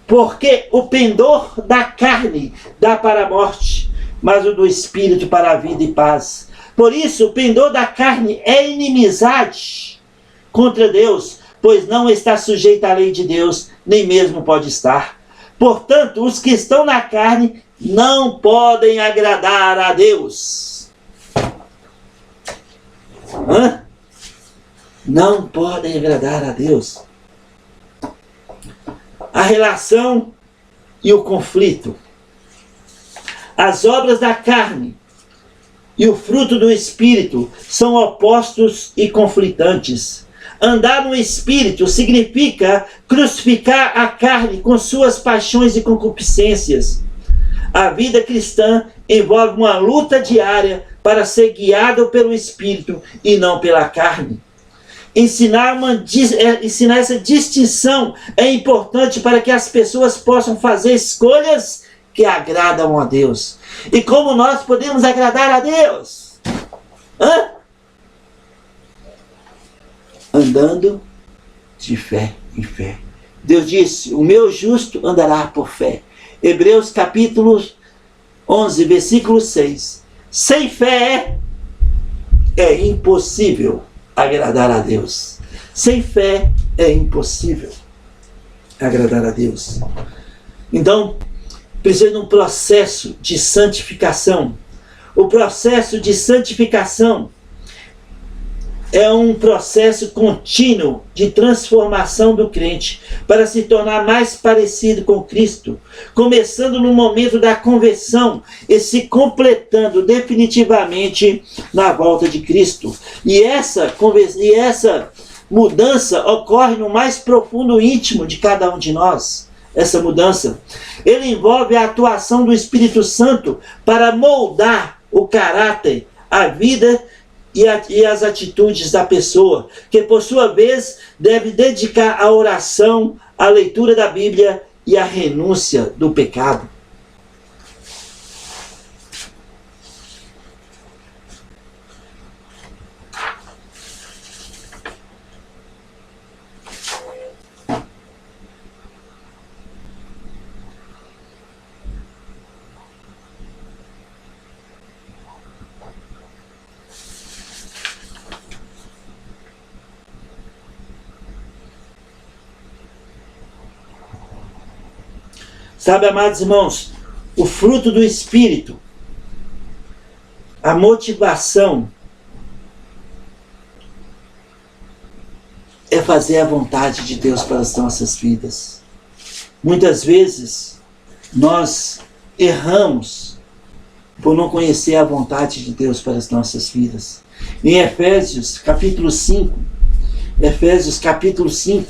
porque o pendor da carne dá para a morte, mas o do Espírito para a vida e paz. Por isso, o pendor da carne é inimizade contra Deus, pois não está sujeito à lei de Deus, nem mesmo pode estar. Portanto, os que estão na carne não podem agradar a Deus. Não podem agradar a Deus. A relação e o conflito. As obras da carne e o fruto do Espírito são opostos e conflitantes. Andar no Espírito significa crucificar a carne com suas paixões e concupiscências. A vida cristã envolve uma luta diária para ser guiado pelo Espírito e não pela carne. Ensinar essa distinção é importante para que as pessoas possam fazer escolhas que agradam a Deus. E como nós podemos agradar a Deus? Andando de fé em fé. Deus disse, o meu justo andará por fé. Hebreus capítulo 11, versículo 6. Sem fé é impossível agradar a Deus. Sem fé é impossível agradar a Deus. Então, precisa de um processo de santificação. O processo de santificação é um processo contínuo de transformação do crente para se tornar mais parecido com Cristo, começando no momento da conversão e se completando definitivamente na volta de Cristo. E essa mudança ocorre no mais profundo íntimo de cada um de nós. Essa mudança, ele envolve a atuação do Espírito Santo para moldar o caráter, a vida e as atitudes da pessoa, que por sua vez deve dedicar a oração, a leitura da Bíblia e a renúncia do pecado. Sabe, amados irmãos, o fruto do Espírito, a motivação é fazer a vontade de Deus para as nossas vidas. Muitas vezes nós erramos por não conhecer a vontade de Deus para as nossas vidas. Em Efésios capítulo 5, Efésios capítulo 5,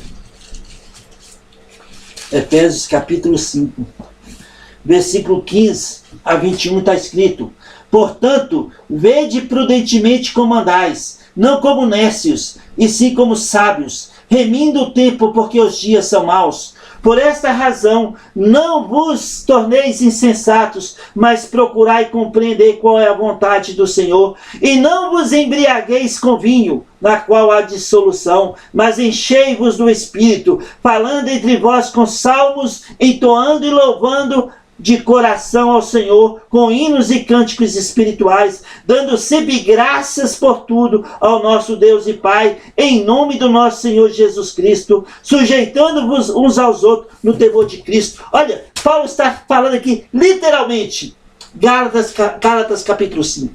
versículo 15 a 21 está escrito: portanto, vede prudentemente como andais, não como nécios, e sim como sábios, remindo o tempo, porque os dias são maus. Por esta razão, não vos torneis insensatos, mas procurai compreender qual é a vontade do Senhor. E não vos embriagueis com vinho, na qual há dissolução, mas enchei-vos do Espírito, falando entre vós com salmos, entoando e louvando de coração ao Senhor, com hinos e cânticos espirituais, dando sempre graças por tudo ao nosso Deus e Pai, em nome do nosso Senhor Jesus Cristo, sujeitando-vos uns aos outros no temor de Cristo. Olha, Paulo está falando aqui, literalmente, Gálatas capítulo 5.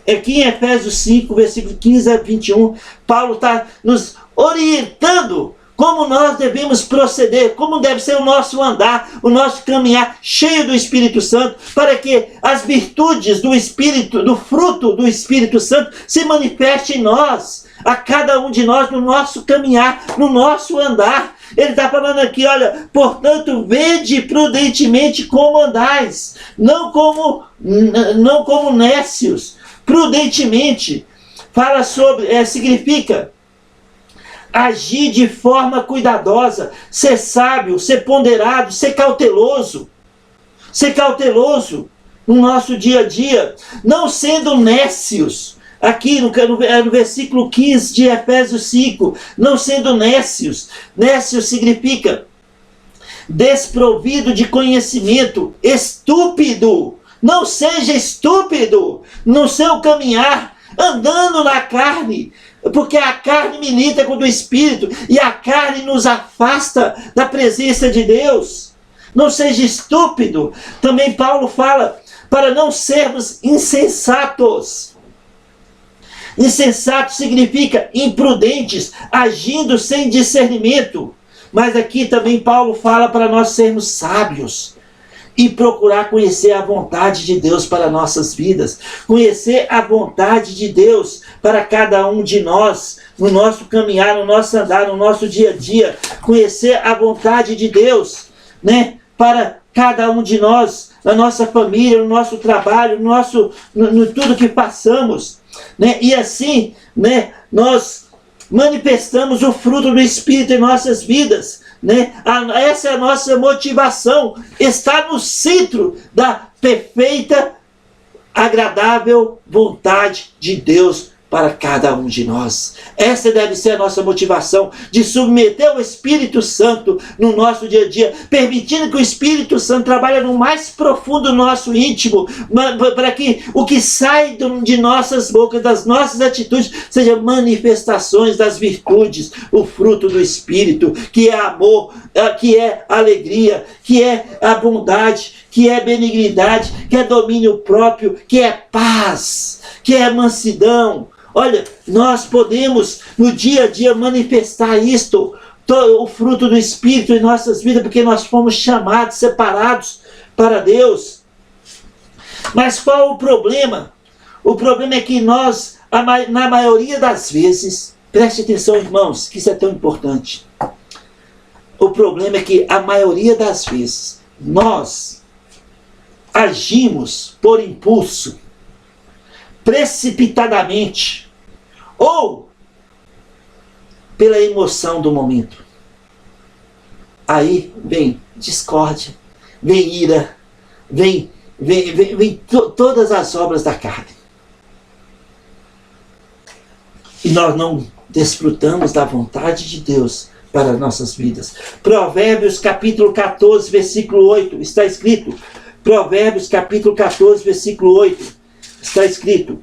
Aqui em Efésios 5, versículo 15 a 21, Paulo está nos orientando como nós devemos proceder, como deve ser o nosso andar, o nosso caminhar cheio do Espírito Santo, para que as virtudes do Espírito, do fruto do Espírito Santo, se manifestem em nós, a cada um de nós, no nosso caminhar, no nosso andar. Ele está falando aqui, olha, portanto, vede prudentemente como andais, não como nécios, prudentemente. Fala sobre, significa agir de forma cuidadosa, ser sábio, ser ponderado, ser cauteloso. Ser cauteloso no nosso dia a dia, não sendo nécios. Aqui no versículo 15 de Efésios 5, não sendo nécios. Nécio significa desprovido de conhecimento, estúpido. Não seja estúpido no seu caminhar, andando na carne, porque a carne milita contra o Espírito, e a carne nos afasta da presença de Deus. Não seja estúpido. Também Paulo fala para não sermos insensatos. Insensato significa imprudentes, agindo sem discernimento. Mas aqui também Paulo fala para nós sermos sábios e procurar conhecer a vontade de Deus para nossas vidas. Conhecer a vontade de Deus para cada um de nós, no nosso caminhar, no nosso andar, no nosso dia a dia. Conhecer a vontade de Deus, né, para cada um de nós, na nossa família, no nosso trabalho, no tudo que passamos, né? E assim, né, nós manifestamos o fruto do Espírito em nossas vidas, né? Essa é a nossa motivação, está no centro da perfeita, agradável vontade de Deus para cada um de nós. Essa deve ser a nossa motivação, de submeter o Espírito Santo no nosso dia a dia, permitindo que o Espírito Santo trabalhe no mais profundo do nosso íntimo, para que o que sai de nossas bocas, das nossas atitudes, seja manifestações das virtudes, o fruto do Espírito, que é amor, que é alegria, que é a bondade, que é benignidade, que é domínio próprio, que é paz, que é mansidão. Olha, nós podemos no dia a dia manifestar isto, o fruto do Espírito em nossas vidas, porque nós fomos chamados, separados para Deus. Mas qual o problema? O problema é que nós, na maioria das vezes, preste atenção, irmãos, que isso é tão importante. O problema é que a maioria das vezes nós agimos por impulso, precipitadamente, ou pela emoção do momento. Aí vem discórdia, vem ira, vem todas as obras da carne. E nós não desfrutamos da vontade de Deus para nossas vidas. Provérbios capítulo 14, versículo 8, está escrito. Provérbios capítulo 14, versículo 8, está escrito: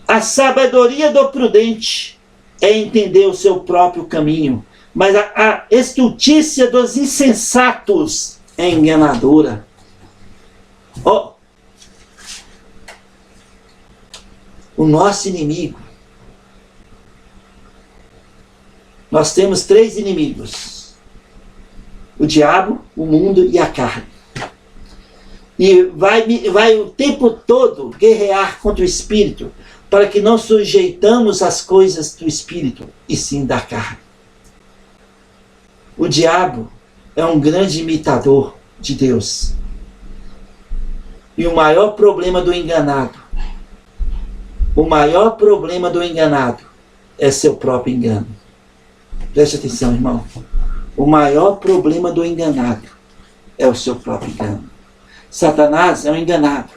a sabedoria do prudente é entender o seu próprio caminho, mas a estultícia dos insensatos é enganadora. O nosso inimigo, nós temos 3 inimigos: o diabo, o mundo e a carne. E vai o tempo todo guerrear contra o Espírito, para que não sujeitamos as coisas do Espírito, e sim da carne. O diabo é um grande imitador de Deus. E o maior problema do enganado, é seu próprio engano. Preste atenção, irmão. O maior problema do enganado é o seu próprio engano. Satanás é um enganado.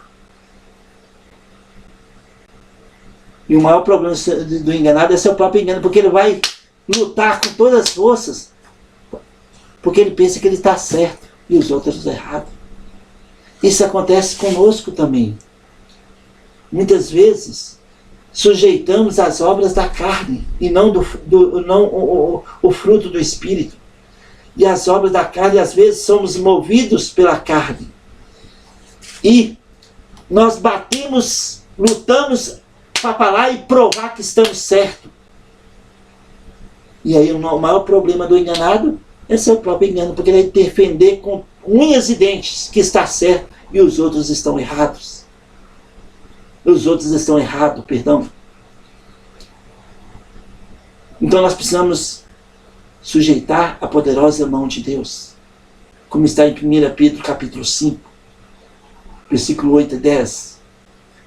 E o maior problema do enganado é seu próprio engano, porque ele vai lutar com todas as forças, porque ele pensa que ele está certo e os outros errados. Isso acontece conosco também. Muitas vezes sujeitamos as obras da carne e não o fruto do Espírito. E as obras da carne, às vezes, somos movidos pela carne. E nós batemos, lutamos para falar e provar que estamos certos. E aí o maior problema do enganado é seu próprio engano, porque ele vai defender com unhas e dentes que está certo e os outros estão errados. Então nós precisamos sujeitar a poderosa mão de Deus, como está em 1 Pedro capítulo 5, versículo 8 e 10.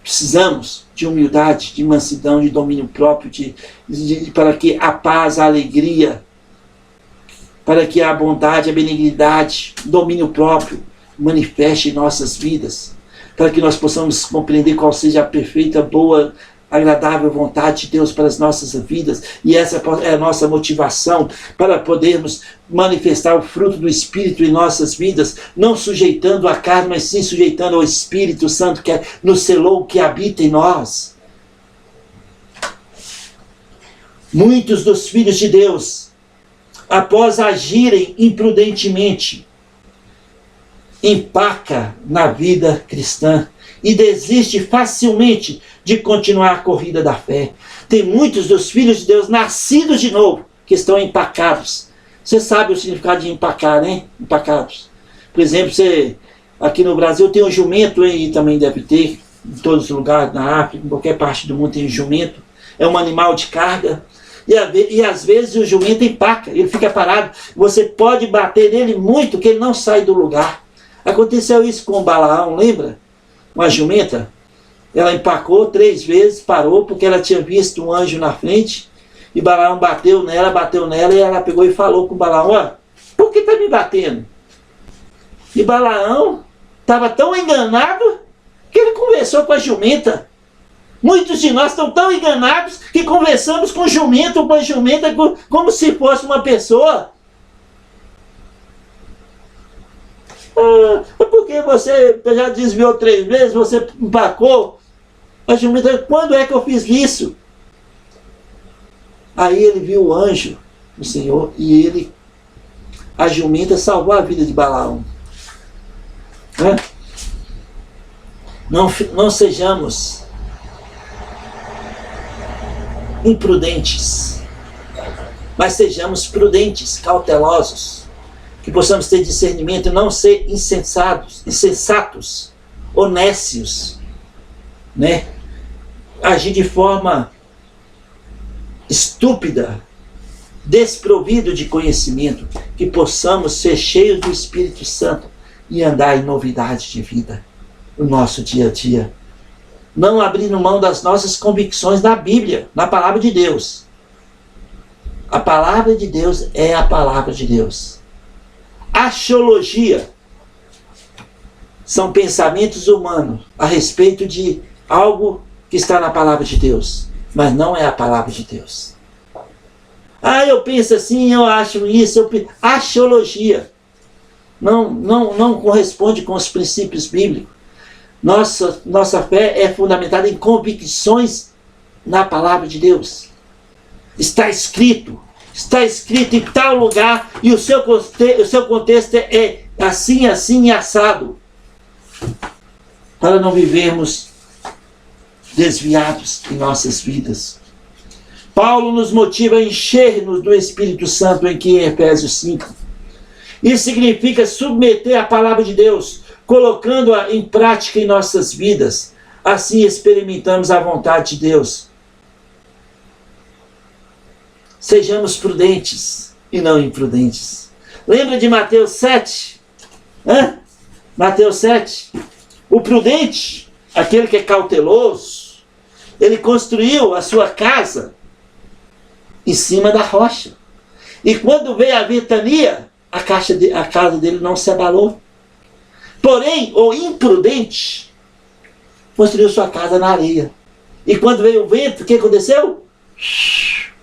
Precisamos de humildade, de mansidão, de domínio próprio, para que a paz, a alegria, para que a bondade, a benignidade, o domínio próprio manifeste em nossas vidas, para que nós possamos compreender qual seja a perfeita, boa, agradável vontade de Deus para as nossas vidas. E essa é a nossa motivação para podermos manifestar o fruto do Espírito em nossas vidas, não sujeitando a carne, mas sim sujeitando ao Espírito Santo que nos selou, que habita em nós. Muitos dos filhos de Deus, após agirem imprudentemente, empaca na vida cristã e desiste facilmente de continuar a corrida da fé. Tem muitos dos filhos de Deus nascidos de novo que estão empacados. Você sabe o significado de empacar, né? Empacados. Por exemplo, aqui no Brasil tem um jumento, e também deve ter em todos os lugares, na África, em qualquer parte do mundo tem um jumento. É um animal de carga. E às vezes o jumento empaca, ele fica parado. Você pode bater nele muito, que ele não sai do lugar. Aconteceu isso com o Balaão, lembra? Uma jumenta. Ela empacou 3 vezes, parou, porque ela tinha visto um anjo na frente, e Balaão bateu nela, e ela pegou e falou com Balaão: ó, por que está me batendo? E Balaão estava tão enganado que ele conversou com a jumenta. Muitos de nós estão tão enganados que conversamos com jumento ou com a jumenta como se fosse uma pessoa. Porque você já desviou 3 vezes, você empacou. A jumenta, quando é que eu fiz isso? Aí ele viu o anjo, o Senhor, e a jumenta salvou a vida de Balaão. Não sejamos imprudentes, mas sejamos prudentes, cautelosos, que possamos ter discernimento e não ser insensatos, honestos, né? Agir de forma estúpida, desprovido de conhecimento, que possamos ser cheios do Espírito Santo e andar em novidade de vida no nosso dia a dia. Não abrindo mão das nossas convicções na Bíblia, na palavra de Deus. A palavra de Deus é a palavra de Deus. Axiologia são pensamentos humanos a respeito de algo que está na palavra de Deus, mas não é a palavra de Deus. Eu penso assim, eu acho isso, axiologia não corresponde com os princípios bíblicos. Nossa fé é fundamentada em convicções na palavra de Deus. Está escrito em tal lugar, e o seu contexto é assim, assim e assado, para não vivermos desviados em nossas vidas. Paulo nos motiva a encher-nos do Espírito Santo em Efésios 5. Isso significa submeter a palavra de Deus, colocando-a em prática em nossas vidas. Assim experimentamos a vontade de Deus. Sejamos prudentes e não imprudentes. Lembra de Mateus 7? Mateus 7. O prudente, aquele que é cauteloso, ele construiu a sua casa em cima da rocha. E quando veio a ventania, a casa dele não se abalou. Porém, o imprudente construiu sua casa na areia. E quando veio o vento, o que aconteceu?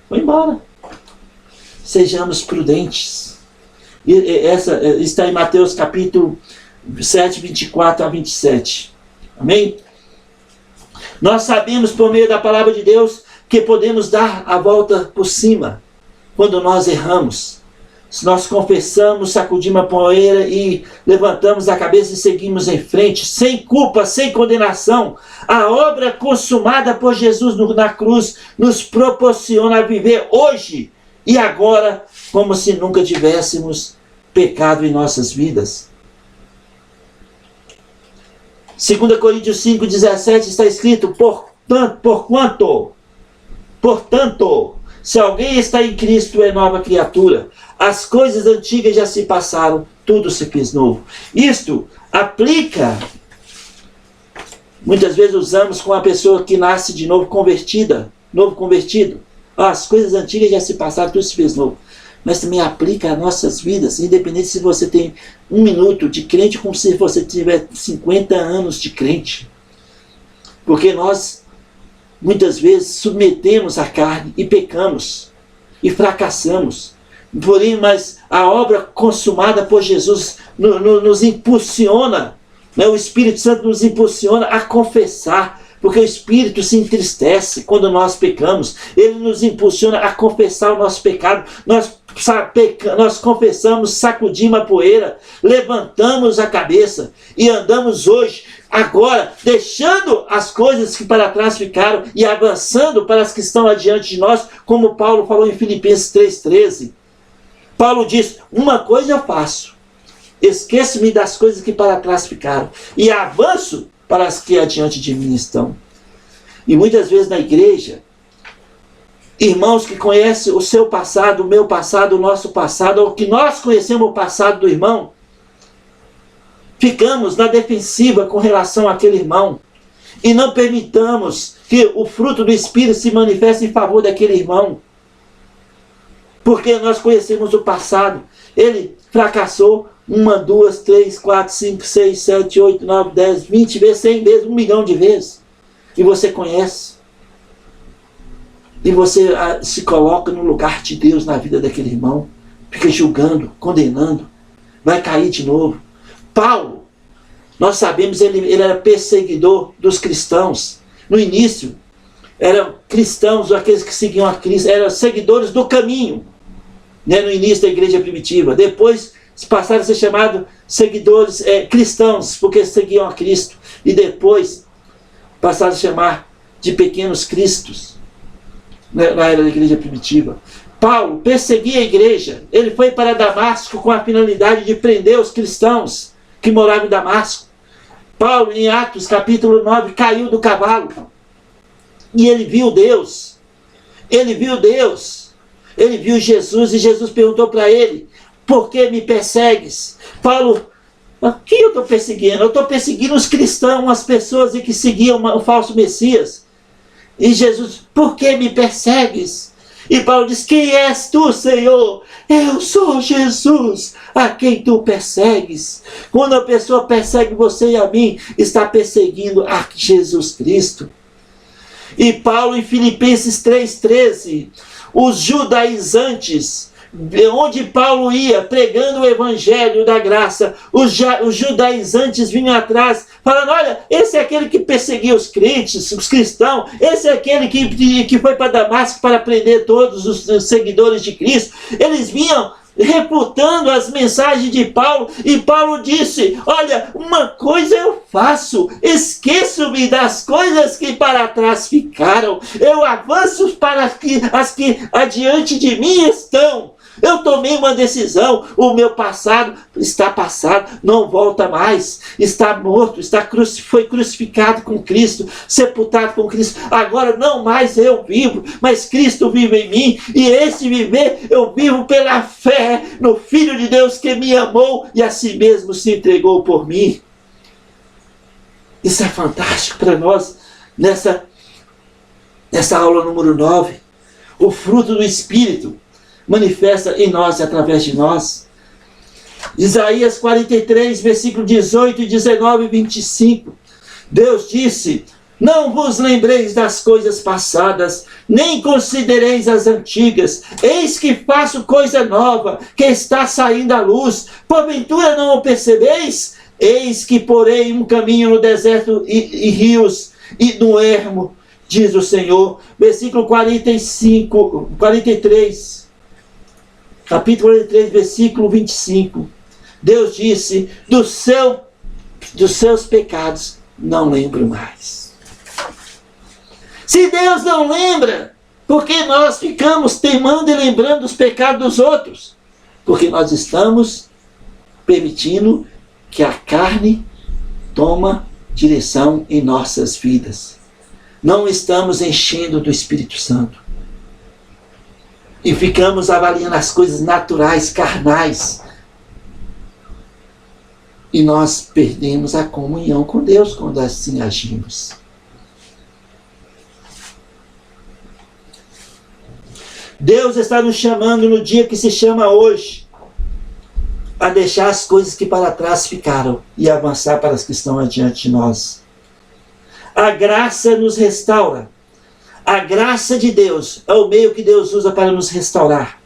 Foi embora. Sejamos prudentes. Essa está em Mateus capítulo 7, 24 a 27. Amém? Nós sabemos por meio da palavra de Deus que podemos dar a volta por cima quando nós erramos. Se nós confessamos, sacudimos a poeira e levantamos a cabeça e seguimos em frente, sem culpa, sem condenação. A obra consumada por Jesus na cruz nos proporciona viver hoje e agora como se nunca tivéssemos pecado em nossas vidas. 2 Coríntios 5,17 está escrito: Portanto, se alguém está em Cristo, é nova criatura. As coisas antigas já se passaram, tudo se fez novo. Isto aplica, muitas vezes usamos com a pessoa que nasce de novo convertido. As coisas antigas já se passaram, tudo se fez novo. Mas também aplica às nossas vidas, independente se você tem 1 minuto de crente, como se você tiver 50 anos de crente. Porque nós, muitas vezes, submetemos a carne e pecamos, e fracassamos. Porém, mas a obra consumada por Jesus nos impulsiona, né? O Espírito Santo nos impulsiona a confessar, porque o Espírito se entristece quando nós pecamos. Ele nos impulsiona a confessar o nosso pecado. Nós confessamos, sacudimos a poeira, levantamos a cabeça e andamos hoje, agora, deixando as coisas que para trás ficaram e avançando para as que estão adiante de nós, como Paulo falou em Filipenses 3,13. Paulo diz: uma coisa eu faço, esqueço-me das coisas que para trás ficaram e avanço para as que adiante de mim estão. E muitas vezes na igreja, irmãos que conhecem o seu passado, o meu passado, o nosso passado, ou que nós conhecemos o passado do irmão, ficamos na defensiva com relação àquele irmão. E não permitamos que o fruto do Espírito se manifeste em favor daquele irmão. Porque nós conhecemos o passado. Ele fracassou 1, 2, 3, 4, 5, 6, 7, 8, 9, 10, 20 vezes, 100 vezes, 1 milhão de vezes. E você conhece. E você se coloca no lugar de Deus na vida daquele irmão. Fica julgando, condenando. Vai cair de novo. Paulo, nós sabemos, ele era perseguidor dos cristãos. No início, eram cristãos, aqueles que seguiam a Cristo, eram seguidores do caminho. Né, no início da igreja primitiva. Depois passaram a ser chamados seguidores cristãos, porque seguiam a Cristo. E depois passaram a chamar de pequenos cristos, né, na era da igreja primitiva. Paulo perseguia a igreja. Ele foi para Damasco com a finalidade de prender os cristãos que moravam em Damasco. Paulo, em Atos capítulo 9, caiu do cavalo. E ele viu Deus. Ele viu Deus. Ele viu Jesus e Jesus perguntou para ele: por que me persegues? Paulo, o que eu estou perseguindo? Eu estou perseguindo os cristãos, as pessoas que seguiam o falso Messias. E Jesus: por que me persegues? E Paulo diz: quem és tu, Senhor? Eu sou Jesus, a quem tu persegues. Quando a pessoa persegue você e a mim, está perseguindo a Jesus Cristo. E Paulo, em Filipenses 3,13, os judaizantes, onde Paulo ia pregando o evangelho da graça, os judaizantes vinham atrás, falando: olha, esse é aquele que perseguia os crentes, os cristãos, esse é aquele que foi para Damasco para prender todos os seguidores de Cristo. Eles vinham refutando as mensagens de Paulo, e Paulo disse: olha, uma coisa eu faço, esqueço-me das coisas que para trás ficaram, eu avanço para as que adiante de mim estão. Eu tomei uma decisão, o meu passado está passado, não volta mais, está morto, foi crucificado com Cristo, sepultado com Cristo. Agora não mais eu vivo, mas Cristo vive em mim, e esse viver eu vivo pela fé no Filho de Deus que me amou e a si mesmo se entregou por mim. Isso é fantástico para nós nessa aula número 9. O fruto do Espírito manifesta em nós e através de nós. Isaías 43, versículo 18, 19 e 25. Deus disse: não vos lembreis das coisas passadas, nem considereis as antigas. Eis que faço coisa nova, que está saindo à luz. Porventura não o percebeis? Eis que porei um caminho no deserto e rios e no ermo, diz o Senhor. Versículo 43. Capítulo 43, versículo 25. Deus disse: dos seus pecados não lembro mais. Se Deus não lembra, por que nós ficamos teimando e lembrando dos pecados dos outros? Porque nós estamos permitindo que a carne toma direção em nossas vidas. Não estamos enchendo do Espírito Santo. E ficamos avaliando as coisas naturais, carnais. E nós perdemos a comunhão com Deus quando assim agimos. Deus está nos chamando no dia que se chama hoje a deixar as coisas que para trás ficaram e avançar para as que estão adiante de nós. A graça nos restaura. A graça de Deus é o meio que Deus usa para nos restaurar.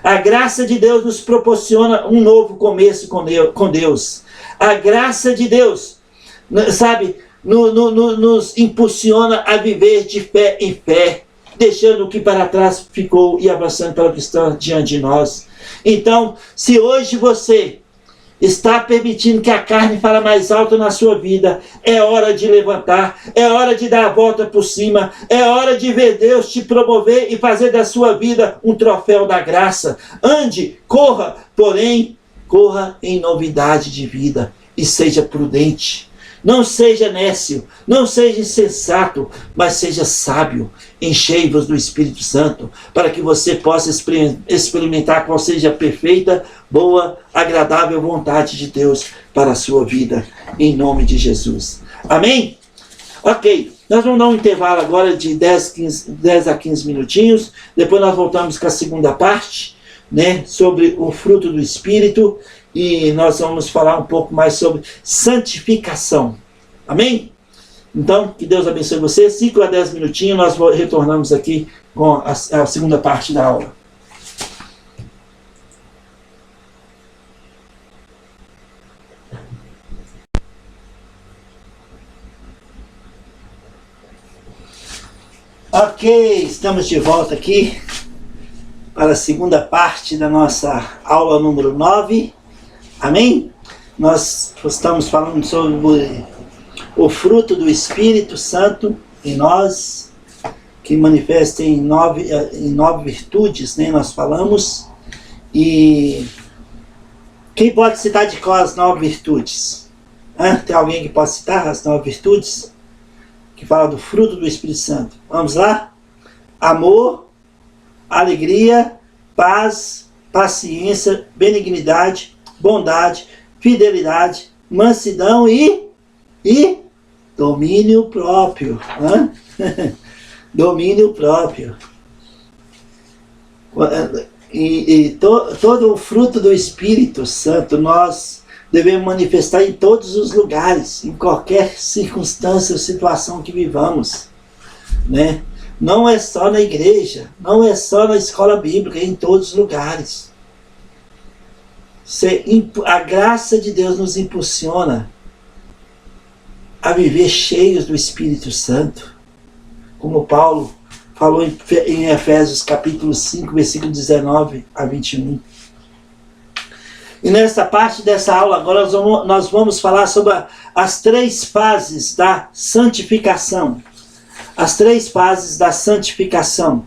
A graça de Deus nos proporciona um novo começo com Deus. A graça de Deus, sabe, nos impulsiona a viver de fé em fé, deixando o que para trás ficou e avançando para o que está diante de nós. Então, se hoje você está permitindo que a carne fale mais alto na sua vida, é hora de levantar, é hora de dar a volta por cima, é hora de ver Deus te promover e fazer da sua vida um troféu da graça. Ande, corra, porém, corra em novidade de vida e seja prudente. Não seja nécio, não seja insensato, mas seja sábio. Enchei-vos do Espírito Santo, para que você possa experimentar qual seja a perfeita, boa, agradável vontade de Deus para a sua vida, em nome de Jesus. Amém? Ok, nós vamos dar um intervalo agora de 10 a 15 minutinhos. Depois nós voltamos com a segunda parte, né, sobre o fruto do Espírito. E nós vamos falar um pouco mais sobre santificação. Amém? Então, que Deus abençoe você. 5 a 10 minutinhos, nós retornamos aqui com a segunda parte da aula. Ok, estamos de volta aqui para a segunda parte da nossa aula número 9. Amém? Nós estamos falando sobre o fruto do Espírito Santo em nós, que manifesta em nove virtudes, né? Nós falamos. E quem pode citar de qual as 9 virtudes? Tem alguém que pode citar as 9 virtudes? Que fala do fruto do Espírito Santo. Vamos lá? Amor, alegria, paz, paciência, benignidade, bondade, fidelidade, mansidão e domínio próprio. Domínio próprio. Todo o fruto do Espírito Santo nós devemos manifestar em todos os lugares, em qualquer circunstância ou situação que vivamos, né? Não é só na igreja, não é só na escola bíblica, é em todos os lugares. A graça de Deus nos impulsiona a viver cheios do Espírito Santo, como Paulo falou em Efésios capítulo 5, versículo 19 a 21. E nesta parte dessa aula agora nós vamos falar sobre as 3 fases da santificação. As 3 fases da santificação.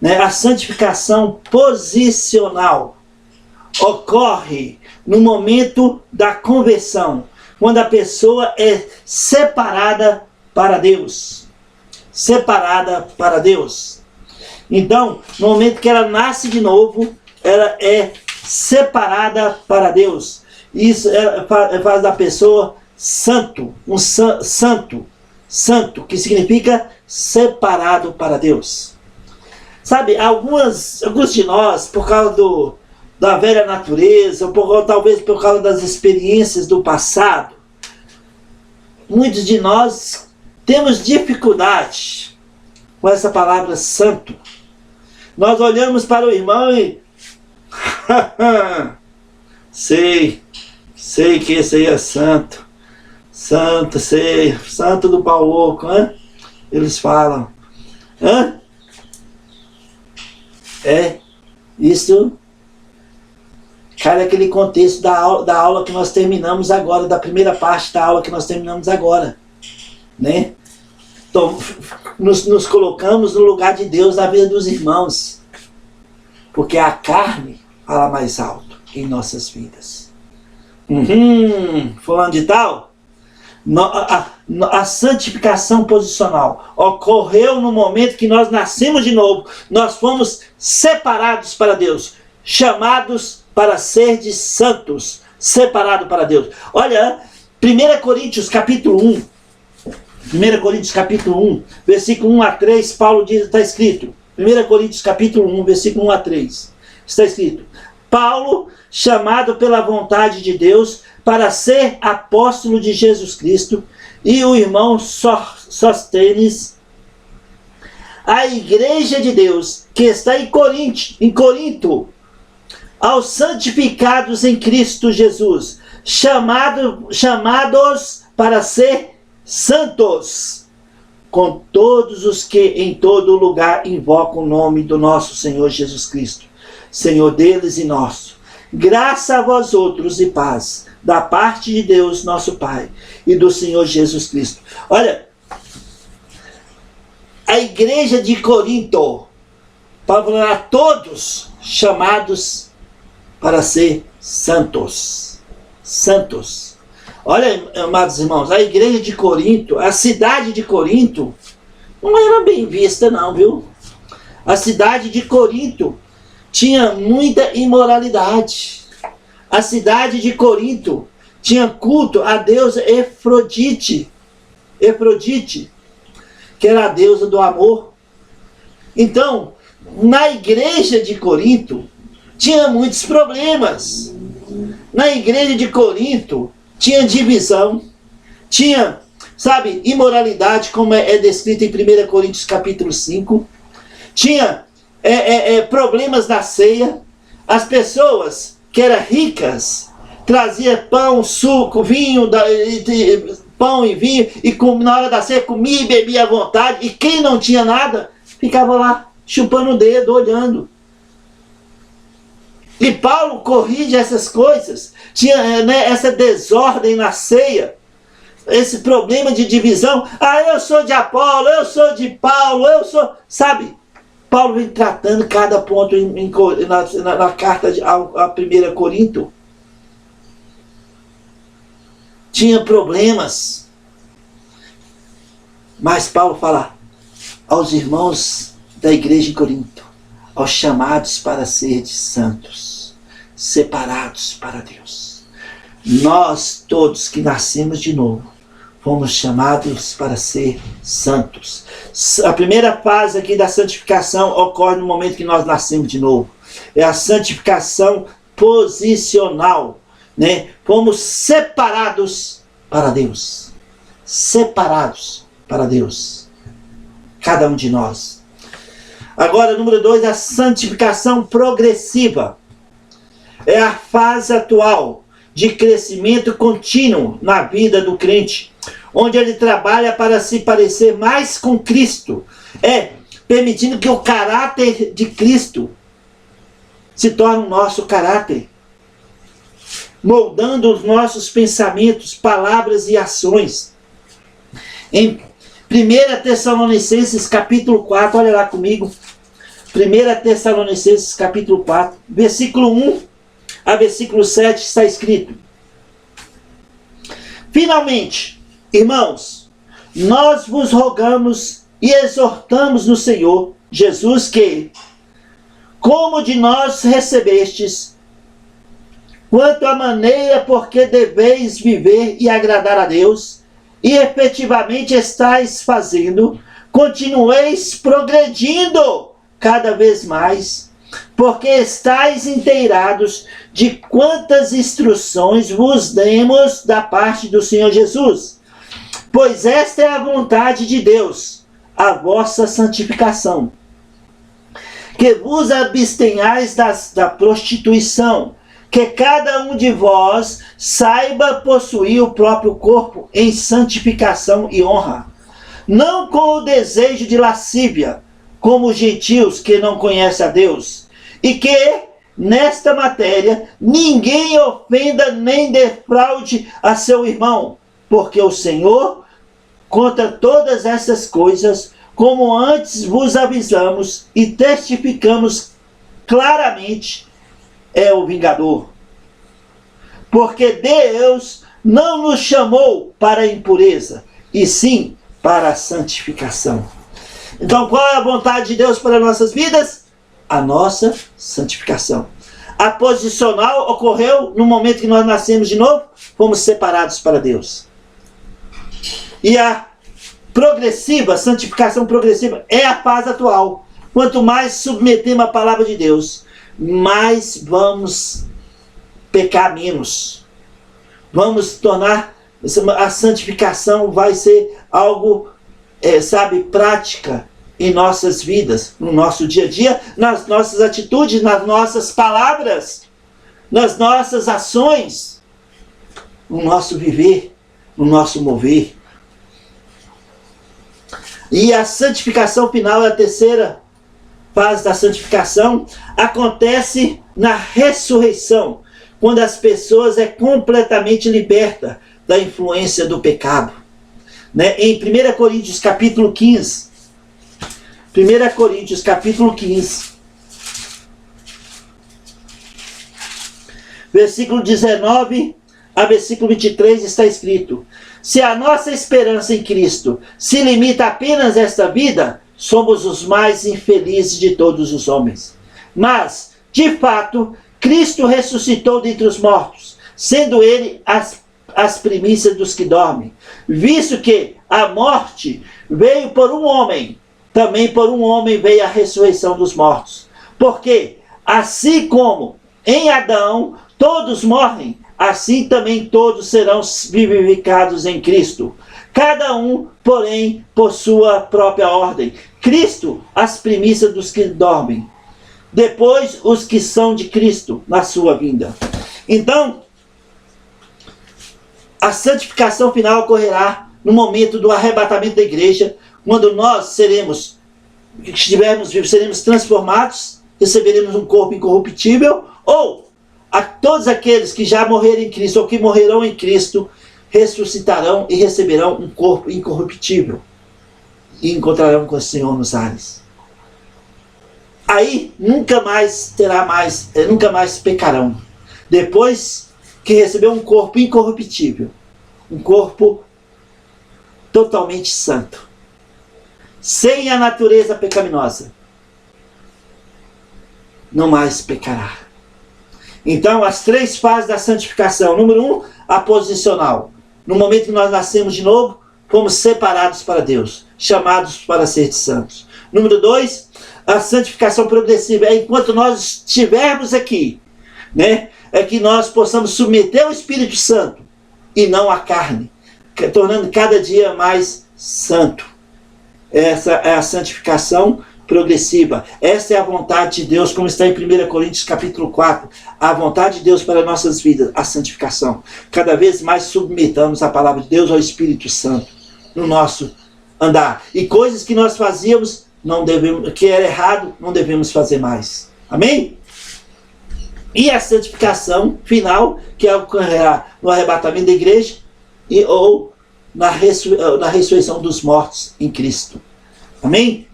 Né? A santificação posicional ocorre no momento da conversão, quando a pessoa é separada para Deus. Separada para Deus. Então, no momento que ela nasce de novo, ela é separada para Deus. Isso faz da pessoa santo, santo, que significa separado para Deus. Sabe, alguns de nós, por causa da velha natureza, ou talvez por causa das experiências do passado, muitos de nós temos dificuldade com essa palavra santo. Nós olhamos para o irmão e sei que esse aí é santo, santo do pau oco, hein? Eles falam, isso cai naquele contexto da aula que nós terminamos agora, da primeira parte da aula que nós terminamos agora, né? Então, nos colocamos no lugar de Deus na vida dos irmãos, porque a carne fala mais alto em nossas vidas. Falando de tal, a santificação posicional ocorreu no momento que nós nascemos de novo. Nós fomos separados para Deus, chamados para ser de santos, separados para Deus. Olha, 1 Coríntios capítulo 1, 1 Coríntios capítulo 1, versículo 1 a 3, Paulo diz, está escrito, 1 Coríntios capítulo 1, versículo 1 a 3, está escrito: Paulo, chamado pela vontade de Deus para ser apóstolo de Jesus Cristo, e o irmão Sóstenes, a igreja de Deus que está em Corinto, aos santificados em Cristo Jesus, chamados para ser santos, com todos os que em todo lugar invocam o nome do nosso Senhor Jesus Cristo, Senhor deles e nosso. Graça a vós outros e paz, da parte de Deus nosso Pai e do Senhor Jesus Cristo. Olha, a igreja de Corinto, para falar a todos chamados para ser santos. Santos. Olha, amados irmãos, a igreja de Corinto, a cidade de Corinto, não era bem vista não, viu? A cidade de Corinto tinha muita imoralidade. A cidade de Corinto tinha culto a deusa Efrodite. Efrodite, que era a deusa do amor. Então, na igreja de Corinto, tinha muitos problemas. Na igreja de Corinto, tinha divisão, tinha, sabe, imoralidade, como é descrito em 1 Coríntios capítulo 5. Tinha problemas na ceia. As pessoas que eram ricas traziam pão, suco, vinho, pão e vinho, e na hora da ceia comia e bebia à vontade. E quem não tinha nada, ficava lá chupando o dedo, olhando. E Paulo corrige essas coisas. Tinha essa desordem na ceia, esse problema de divisão. Eu sou de Apolo, eu sou de Paulo, eu sou... Sabe, Paulo vem tratando cada ponto na carta a 1 Corinto. Tinha problemas. Mas Paulo fala aos irmãos da igreja em Corinto, aos chamados para ser santos, separados para Deus. Nós todos que nascemos de novo, fomos chamados para ser santos. A primeira fase aqui da santificação ocorre no momento que nós nascemos de novo. É a santificação posicional, né? Fomos separados para Deus. Separados para Deus. Cada um de nós. Agora, número 2, a santificação progressiva. É a fase atual de crescimento contínuo na vida do crente, onde ele trabalha para se parecer mais com Cristo, permitindo que o caráter de Cristo se torne o nosso caráter, moldando os nossos pensamentos, palavras e ações. Em 1 Tessalonicenses capítulo 4, olha lá comigo, 1 Tessalonicenses capítulo 4, versículo 1 a versículo 7 está escrito: finalmente, irmãos, nós vos rogamos e exortamos no Senhor Jesus que, como de nós recebestes, quanto à maneira por que deveis viver e agradar a Deus, e efetivamente estáis fazendo, continueis progredindo cada vez mais, porque estáis inteirados de quantas instruções vos demos da parte do Senhor Jesus. Pois esta é a vontade de Deus, a vossa santificação, que vos abstenhais da prostituição, que cada um de vós saiba possuir o próprio corpo em santificação e honra, não com o desejo de lascívia, como os gentios que não conhecem a Deus, e que, nesta matéria, ninguém ofenda nem defraude a seu irmão, porque o Senhor, contra todas essas coisas, como antes vos avisamos e testificamos claramente, é o vingador. Porque Deus não nos chamou para a impureza, e sim para a santificação. Então, qual é a vontade de Deus para nossas vidas? A nossa santificação. A posicional ocorreu no momento que nós nascemos de novo, fomos separados para Deus. E a progressiva, santificação progressiva, é a fase atual. Quanto mais submetemos a palavra de Deus, mais vamos pecar menos. Vamos tornar, a santificação vai ser algo, prática em nossas vidas, no nosso dia a dia, nas nossas atitudes, nas nossas palavras, nas nossas ações, no nosso viver, no nosso mover. E a santificação final, a terceira fase da santificação, acontece na ressurreição, quando as pessoas é completamente liberta da influência do pecado. Né? Em 1 Coríntios capítulo 15, 1 Coríntios capítulo 15, versículo 19 a versículo 23 está escrito: se a nossa esperança em Cristo se limita apenas a esta vida, somos os mais infelizes de todos os homens. Mas, de fato, Cristo ressuscitou dentre os mortos, sendo ele as primícias dos que dormem, visto que a morte veio por um homem, também por um homem veio a ressurreição dos mortos. Porque, assim como em Adão todos morrem, assim também todos serão vivificados em Cristo. Cada um, porém, por sua própria ordem. Cristo, as primícias dos que dormem. Depois, os que são de Cristo na sua vinda. Então, a santificação final ocorrerá no momento do arrebatamento da igreja, quando nós seremos, estivermos vivos, seremos transformados, receberemos um corpo incorruptível, ou a todos aqueles que já morreram em Cristo, ou que morrerão em Cristo, ressuscitarão e receberão um corpo incorruptível, e encontrarão com o Senhor nos ares. Aí nunca mais pecarão. Depois que receber um corpo incorruptível, um corpo totalmente santo, sem a natureza pecaminosa, não mais pecará. Então, as 3 fases da santificação. Número 1, a posicional. No momento que nós nascemos de novo, fomos separados para Deus, chamados para ser santos. Número 2, a santificação progressiva. É enquanto nós estivermos aqui, né, é que nós possamos submeter ao Espírito Santo e não à carne, tornando cada dia mais santo. Essa é a santificação progressiva. Essa é a vontade de Deus, como está em 1 Coríntios capítulo 4. A vontade de Deus para nossas vidas, a santificação. Cada vez mais submetamos a palavra de Deus ao Espírito Santo no nosso andar. E coisas que nós fazíamos, que era errado, não devemos fazer mais. Amém? E a santificação final, que ocorrerá no arrebatamento da igreja, ou na ressurreição dos mortos em Cristo. Amém?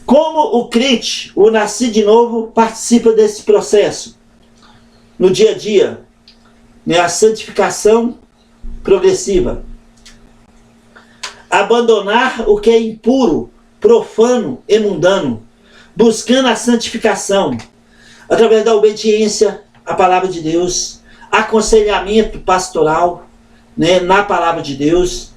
Como o crente, o nascido de novo, participa desse processo no dia a dia, né? A santificação progressiva. Abandonar o que é impuro, profano e mundano, buscando a santificação através da obediência à palavra de Deus, aconselhamento pastoral, né, na palavra de Deus,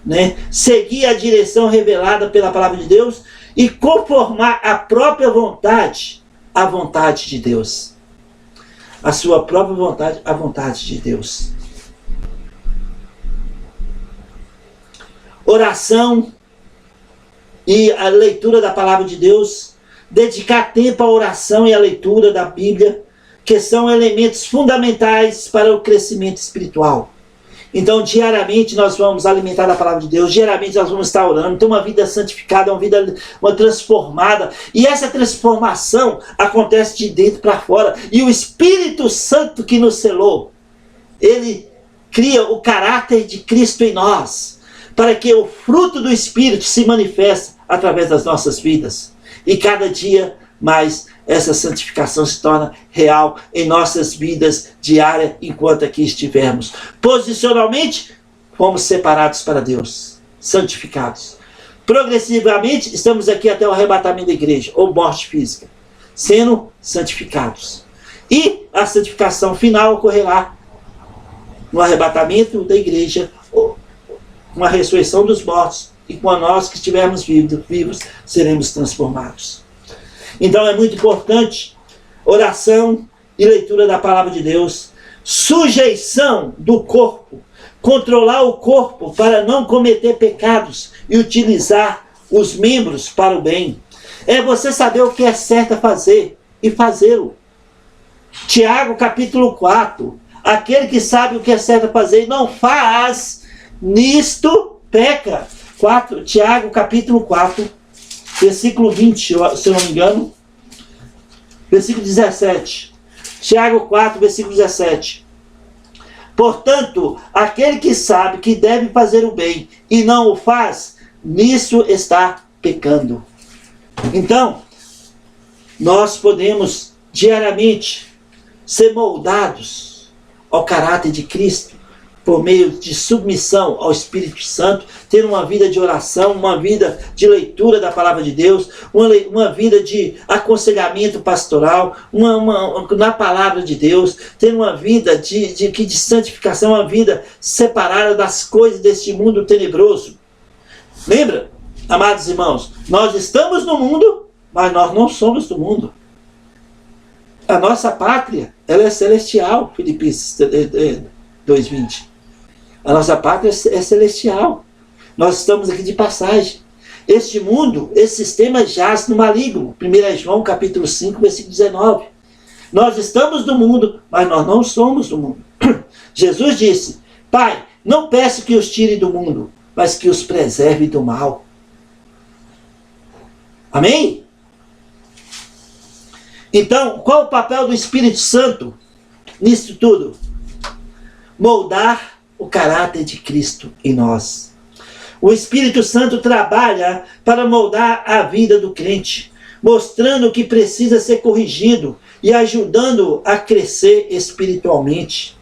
né, seguir a direção revelada pela palavra de Deus e conformar a própria vontade à vontade de Deus. A sua própria vontade à vontade de Deus. Oração e a leitura da palavra de Deus. Dedicar tempo à oração e à leitura da Bíblia, que são elementos fundamentais para o crescimento espiritual. Então, diariamente nós vamos alimentar a palavra de Deus, diariamente nós vamos estar orando, ter uma vida santificada, uma transformada. E essa transformação acontece de dentro para fora. E o Espírito Santo que nos selou, ele cria o caráter de Cristo em nós, para que o fruto do Espírito se manifeste através das nossas vidas. E cada dia mais essa santificação se torna real em nossas vidas diárias enquanto aqui estivermos. Posicionalmente, fomos separados para Deus, santificados. Progressivamente, estamos aqui até o arrebatamento da igreja, ou morte física, sendo santificados. E a santificação final ocorrerá no arrebatamento da igreja, com a ressurreição dos mortos, e quando nós que estivermos vivos, seremos transformados. Então é muito importante oração e leitura da palavra de Deus, sujeição do corpo, controlar o corpo para não cometer pecados e utilizar os membros para o bem. É você saber o que é certo a fazer e fazê-lo. Tiago capítulo 4, aquele que sabe o que é certo a fazer e não faz, nisto peca. Tiago capítulo 4, versículo 20, se eu não me engano, versículo 17. Tiago 4, versículo 17. Portanto, aquele que sabe que deve fazer o bem e não o faz, nisso está pecando. Então, nós podemos diariamente ser moldados ao caráter de Cristo por meio de submissão ao Espírito Santo, ter uma vida de oração, uma vida de leitura da palavra de Deus, uma vida de aconselhamento pastoral, na palavra de Deus, ter uma vida de santificação, uma vida separada das coisas deste mundo tenebroso. Lembra, amados irmãos, nós estamos no mundo, mas nós não somos do mundo. A nossa pátria, ela é celestial, Filipenses 2:20. A nossa pátria é celestial. Nós estamos aqui de passagem. Este mundo, esse sistema jaz no maligno. 1 João capítulo 5, versículo 19. Nós estamos no mundo, mas nós não somos do mundo. Jesus disse: Pai, não peço que os tire do mundo, mas que os preserve do mal. Amém? Então, qual o papel do Espírito Santo nisso tudo? Moldar o caráter de Cristo em nós. O Espírito Santo trabalha para moldar a vida do crente, mostrando o que precisa ser corrigido e ajudando a crescer espiritualmente.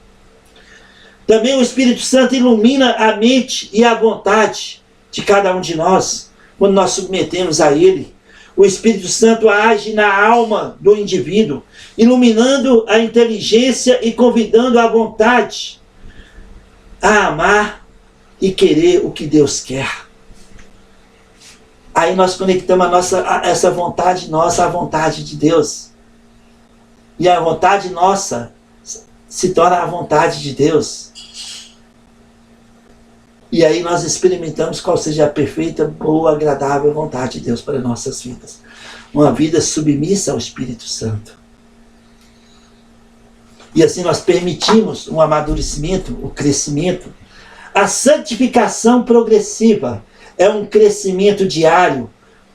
Também o Espírito Santo ilumina a mente e a vontade de cada um de nós, quando nós submetemos a Ele. O Espírito Santo age na alma do indivíduo, iluminando a inteligência e convidando a vontade a amar e querer o que Deus quer. Aí nós conectamos essa vontade nossa à vontade de Deus. E a vontade nossa se torna a vontade de Deus. E aí nós experimentamos qual seja a perfeita, boa, agradável vontade de Deus para nossas vidas. Uma vida submissa ao Espírito Santo. E assim nós permitimos um amadurecimento, o crescimento. A santificação progressiva é um crescimento diário,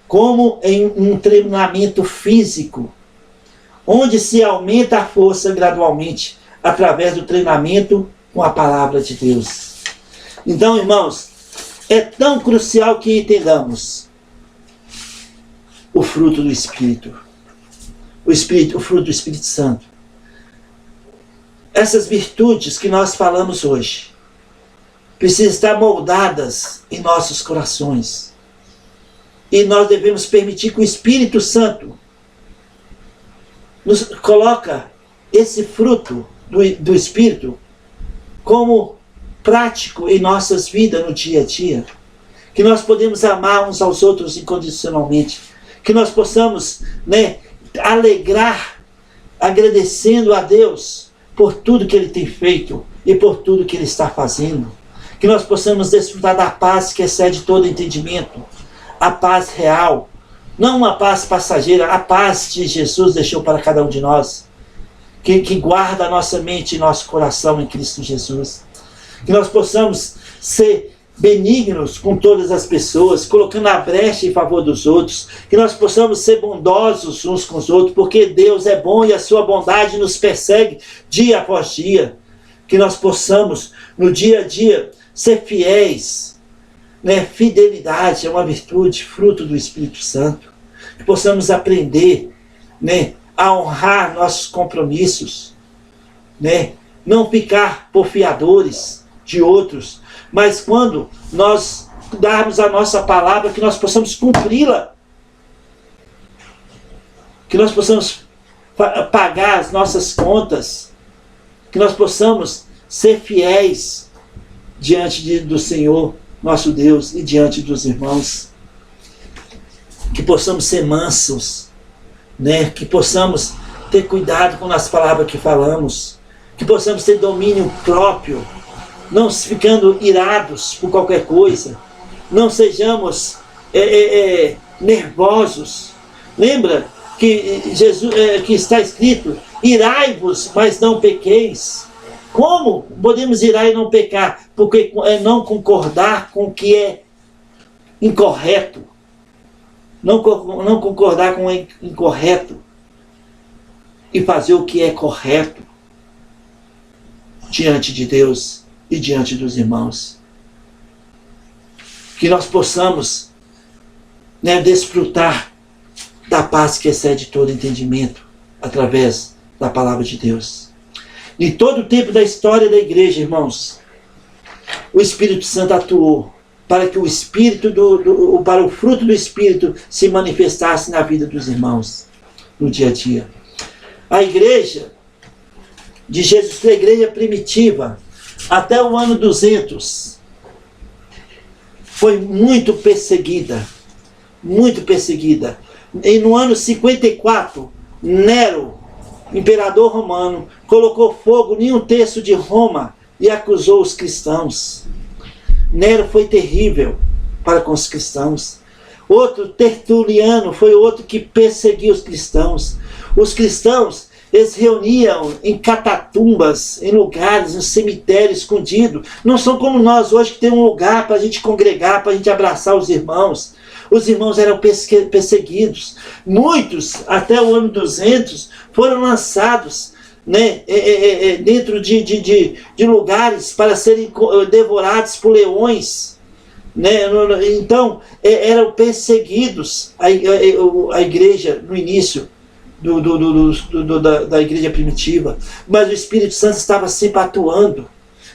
como em um treinamento físico, onde se aumenta a força gradualmente, através do treinamento com a palavra de Deus. Então, irmãos, é tão crucial que entendamos o fruto do Espírito. O fruto do Espírito Santo. Essas virtudes que nós falamos hoje precisam estar moldadas em nossos corações. E nós devemos permitir que o Espírito Santo nos coloca esse fruto do Espírito como prático em nossas vidas no dia a dia. Que nós podemos amar uns aos outros incondicionalmente. Que nós possamos, alegrar, agradecendo a Deus por tudo que Ele tem feito e por tudo que Ele está fazendo. Que nós possamos desfrutar da paz que excede todo entendimento. A paz real. Não uma paz passageira, a paz que Jesus deixou para cada um de nós. Que guarda a nossa mente e nosso coração em Cristo Jesus. Que nós possamos ser benignos com todas as pessoas, colocando a brecha em favor dos outros, que nós possamos ser bondosos uns com os outros, porque Deus é bom e a sua bondade nos persegue dia após dia. Que nós possamos, no dia a dia, ser fiéis. Fidelidade é uma virtude, fruto do Espírito Santo. Que possamos aprender a honrar nossos compromissos, não ficar porfiadores de outros, mas quando nós darmos a nossa palavra, que nós possamos cumpri-la, que nós possamos pagar as nossas contas, que nós possamos ser fiéis diante do Senhor, nosso Deus, e diante dos irmãos, que possamos ser mansos, que possamos ter cuidado com as palavras que falamos, que possamos ter domínio próprio, não ficando irados por qualquer coisa, não sejamos nervosos. Lembra que que está escrito: irai-vos, mas não pequeis. Como podemos irar e não pecar? Porque é não concordar com o que é incorreto. Não concordar com o incorreto e fazer o que é correto diante de Deus e diante dos irmãos. Que nós possamos desfrutar da paz que excede todo entendimento através da palavra de Deus. Em todo o tempo da história da igreja, irmãos, o Espírito Santo atuou para que o Espírito para o fruto do Espírito se manifestasse na vida dos irmãos, no dia a dia. A igreja de Jesus Cristo, a igreja primitiva, até o ano 200, foi muito perseguida, muito perseguida. E no ano 54, Nero, imperador romano, colocou fogo em um terço de Roma e acusou os cristãos. Nero foi terrível para com os cristãos. Outro, Tertuliano, foi outro que perseguiu os cristãos. Os cristãos, eles reuniam em catatumbas, em lugares, em cemitério escondido. Não são como nós hoje, que tem um lugar para a gente congregar, para a gente abraçar os irmãos. Os irmãos eram perseguidos. Muitos, até o ano 200, foram lançados, né, dentro de lugares para serem devorados por leões. Né? Então, eram perseguidos a igreja no início da igreja primitiva. Mas o Espírito Santo estava sempre atuando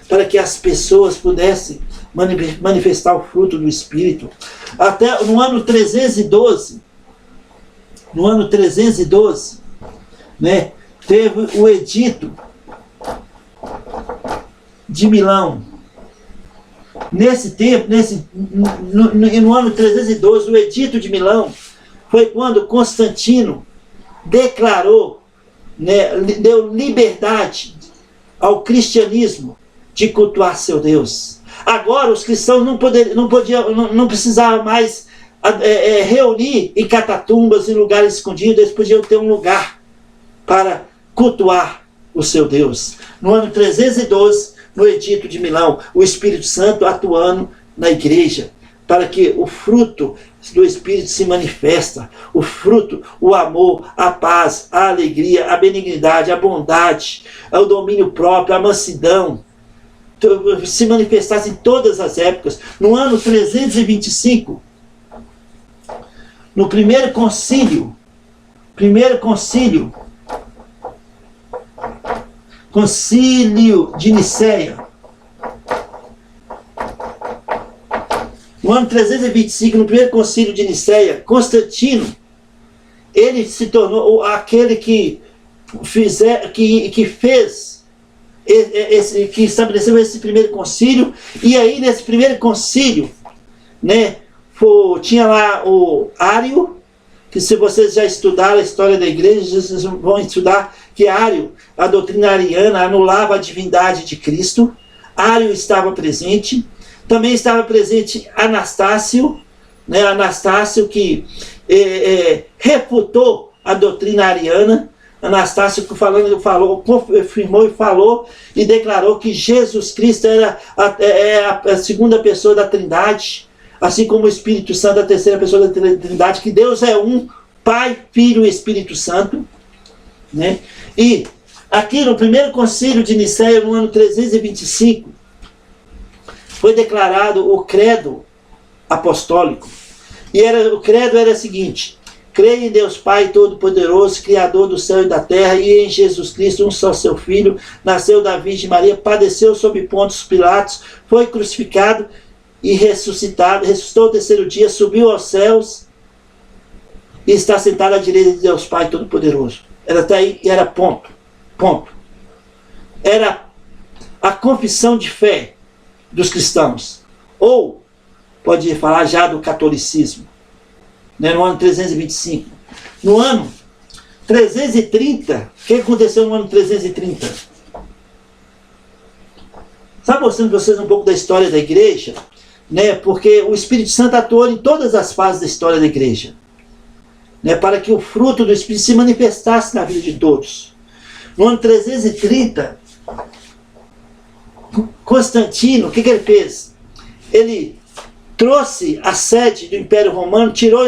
para que as pessoas pudessem manifestar o fruto do Espírito. Até no ano 312, né, teve o edito de Milão. Nesse tempo, no ano 312, o edito de Milão foi quando Constantino declarou, né, deu liberdade ao cristianismo de cultuar seu Deus. Agora os cristãos não precisavam mais reunir em catatumbas, em lugares escondidos. Eles podiam ter um lugar para cultuar o seu Deus. No ano 312, no edito de Milão, o Espírito Santo atuando na igreja, para que o fruto do Espírito se manifesta. O fruto, o amor, a paz, a alegria, a benignidade, a bondade, o domínio próprio, a mansidão, se manifestasse em todas as épocas. No ano 325, no primeiro concílio de Nicéia, no ano 325, no primeiro concílio de Nicéia, Constantino, ele se tornou aquele que estabeleceu esse primeiro concílio. E aí nesse primeiro concílio, né, tinha lá o Ário, que se vocês já estudaram a história da igreja, vocês vão estudar que Ário, a doutrina ariana, anulava a divindade de Cristo. Ário estava presente. Também estava presente Anastácio, né, Anastácio que refutou a doutrina ariana. Anastácio confirmou e falou e declarou que Jesus Cristo era a segunda pessoa da Trindade, assim como o Espírito Santo, a terceira pessoa da Trindade, que Deus é um, Pai, Filho e Espírito Santo. Né? E aqui no primeiro concílio de Nicéia, no ano 325, foi declarado o credo apostólico. E o credo era o seguinte: creio em Deus Pai Todo-Poderoso, Criador do céu e da terra, e em Jesus Cristo, um só seu Filho, nasceu da Virgem Maria, padeceu sob Pôncio Pilatos, foi crucificado e ressuscitou ao terceiro dia, subiu aos céus e está sentado à direita de Deus Pai Todo-Poderoso. Até aí era ponto. Era a confissão de fé dos cristãos. Ou, pode falar já do catolicismo. Né, no ano 325. No ano 330, o que aconteceu no ano 330? Está mostrando para vocês um pouco da história da igreja, né, porque o Espírito Santo atuou em todas as fases da história da igreja, né, para que o fruto do Espírito se manifestasse na vida de todos. No ano 330, Constantino, o que ele fez? Ele trouxe a sede do Império Romano, tirou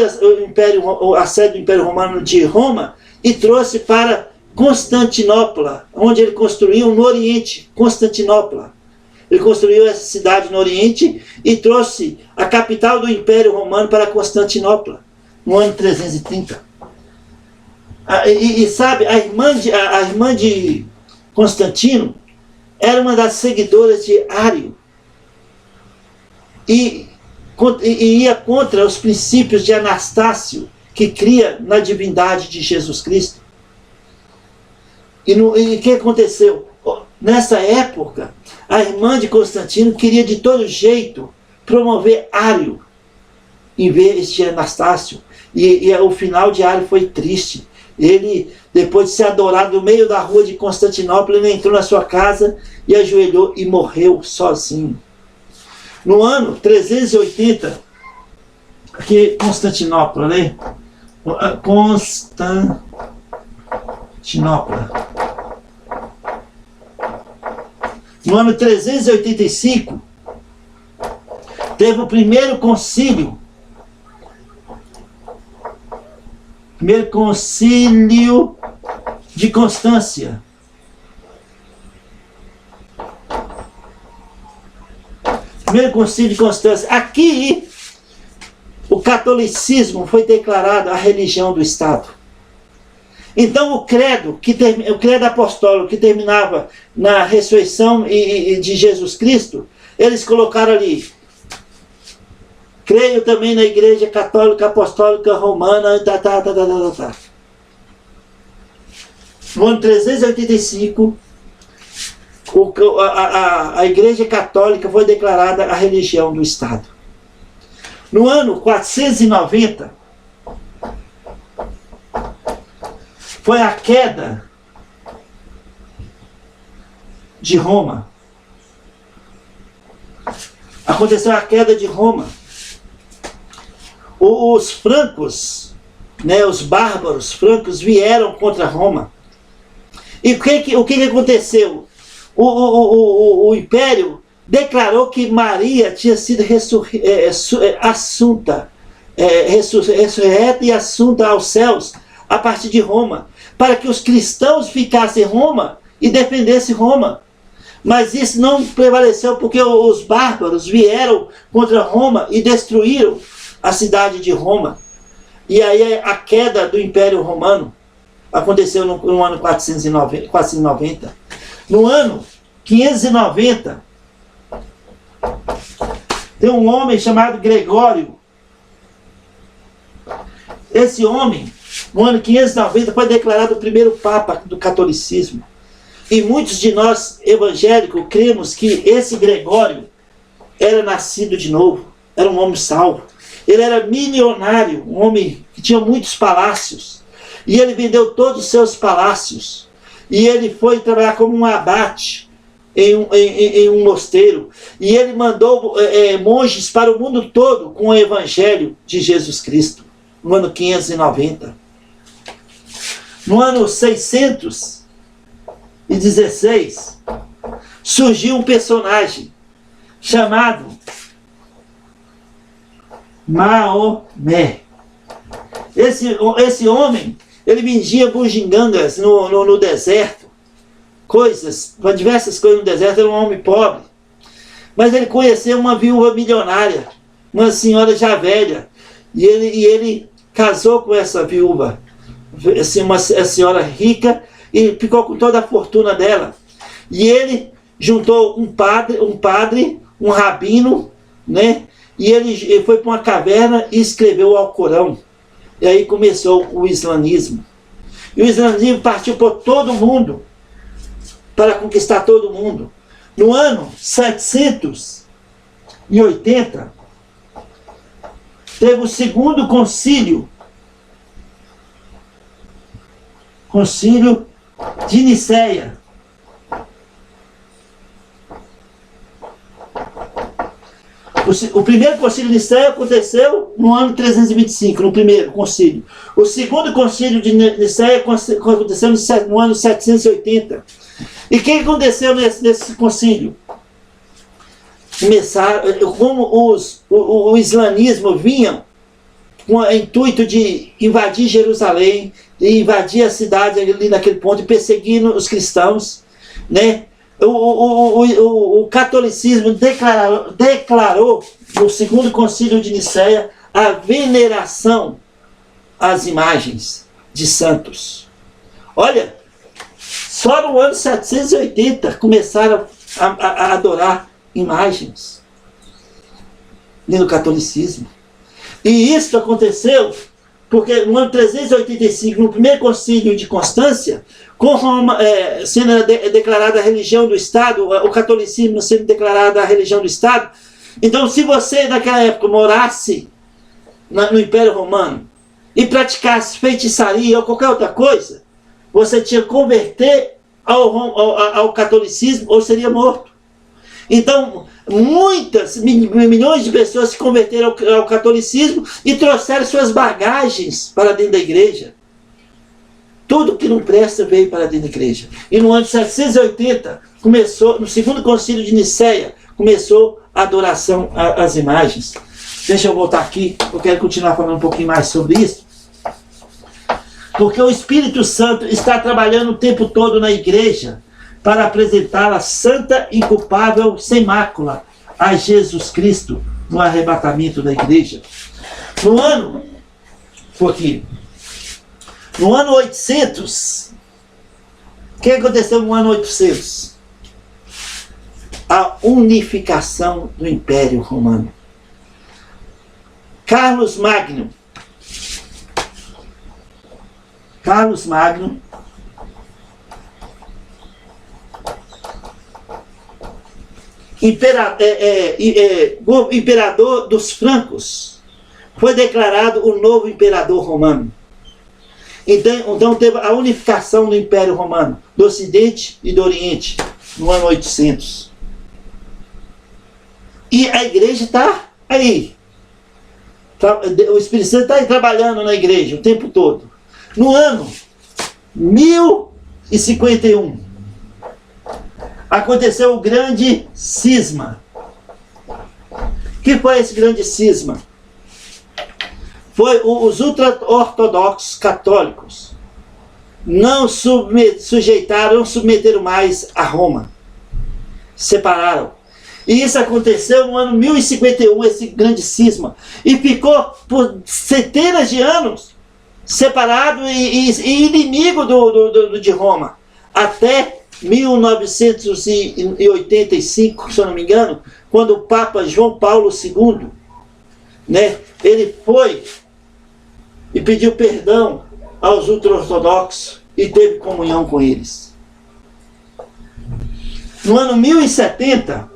a sede do Império Romano de Roma e trouxe para Constantinopla, onde ele construiu no Oriente, Constantinopla. Ele construiu essa cidade no Oriente e trouxe a capital do Império Romano para Constantinopla, no ano 330. E sabe, a irmã de Constantino era uma das seguidoras de Ário. e ia contra os princípios de Anastácio, que cria na divindade de Jesus Cristo. E o que aconteceu? Nessa época, a irmã de Constantino queria de todo jeito promover Ário em vez de Anastácio. E o final de Ário foi triste. Ele, depois de ser adorado no meio da rua de Constantinopla, ele entrou na sua casa e ajoelhou e morreu sozinho. No ano 380, aqui Constantinopla, né? Constantinopla. No ano 385, teve o primeiro concílio de Constância. Primeiro concílio de Constância. Aqui, o catolicismo foi declarado a religião do Estado. Então, o credo apostólico que terminava na ressurreição de Jesus Cristo, eles colocaram ali: creio também na Igreja Católica Apostólica Romana. No ano 385, a Igreja Católica foi declarada a religião do Estado. No ano 490, foi a queda de Roma. Aconteceu a queda de Roma. Os francos, né, os bárbaros francos vieram contra Roma. E o que aconteceu? O Império declarou que Maria tinha sido ressurreta e assunta aos céus a partir de Roma, para que os cristãos ficassem em Roma e defendessem Roma. Mas isso não prevaleceu, porque os bárbaros vieram contra Roma e destruíram a cidade de Roma. E aí a queda do Império Romano aconteceu no ano 490. No ano 590, tem um homem chamado Gregório. Esse homem, no ano 590, foi declarado o primeiro Papa do catolicismo. E muitos de nós evangélicos cremos que esse Gregório era nascido de novo, era um homem salvo. Ele era milionário, um homem que tinha muitos palácios. E ele vendeu todos os seus palácios. E ele foi trabalhar como um abate em um mosteiro. E ele mandou monges para o mundo todo com o evangelho de Jesus Cristo. No ano 590. No ano 616, surgiu um personagem chamado Maomé. Esse homem, ele vendia bugigangas no deserto, diversas coisas no deserto. Era um homem pobre, mas ele conheceu uma viúva milionária, uma senhora já velha, e ele casou com essa viúva, assim, uma senhora rica, e ficou com toda a fortuna dela. E ele juntou um padre, um rabino, né? E ele foi para uma caverna e escreveu o Alcorão. E aí começou o islamismo. E o islamismo partiu por todo o mundo, para conquistar todo mundo. No ano 780, teve o segundo concílio de Nicéia. O primeiro concílio de Nicéia aconteceu no ano 325, no primeiro concílio. O segundo concílio de Nicéia aconteceu no ano 780. E o que aconteceu nesse concílio? Como o islamismo vinha com o intuito de invadir Jerusalém, e invadir a cidade ali naquele ponto, e perseguindo os cristãos, né? O catolicismo declarou no segundo concílio de Nicéia a veneração às imagens de santos. Olha, só no ano 780 começaram a adorar imagens. nem no catolicismo. E isso aconteceu porque no ano 385, no primeiro concílio de Constância, com Roma sendo declarada a religião do Estado, o catolicismo sendo declarada a religião do Estado, então se você naquela época morasse no Império Romano e praticasse feitiçaria ou qualquer outra coisa, você tinha que converter ao catolicismo ou seria morto. Então, milhões de pessoas se converteram ao catolicismo e trouxeram suas bagagens para dentro da igreja. Tudo que não presta veio para dentro da igreja. E no ano de 780, começou, no segundo concílio de Nicéia, começou a adoração às imagens. Deixa eu voltar aqui, eu quero continuar falando um pouquinho mais sobre isso. Porque o Espírito Santo está trabalhando o tempo todo na igreja para apresentá-la santa, inculpável, sem mácula, a Jesus Cristo no arrebatamento da igreja. No ano 800, o que aconteceu no ano 800? A unificação do Império Romano. Carlos Magno, imperador dos francos, foi declarado o novo imperador romano. Então teve a unificação do Império Romano, do Ocidente e do Oriente, no ano 800. E a igreja está aí. O Espírito Santo está aí trabalhando na igreja o tempo todo. No ano 1051, aconteceu o grande cisma. O que foi esse grande cisma? Foi os ultra-ortodoxos católicos não submeteram mais a Roma. Separaram. E isso aconteceu no ano 1051, esse grande cisma. E ficou por centenas de anos separado e inimigo de Roma. Até 1985, se eu não me engano, quando o Papa João Paulo II, ele foi e pediu perdão aos ultra-ortodoxos e teve comunhão com eles. No ano 1070,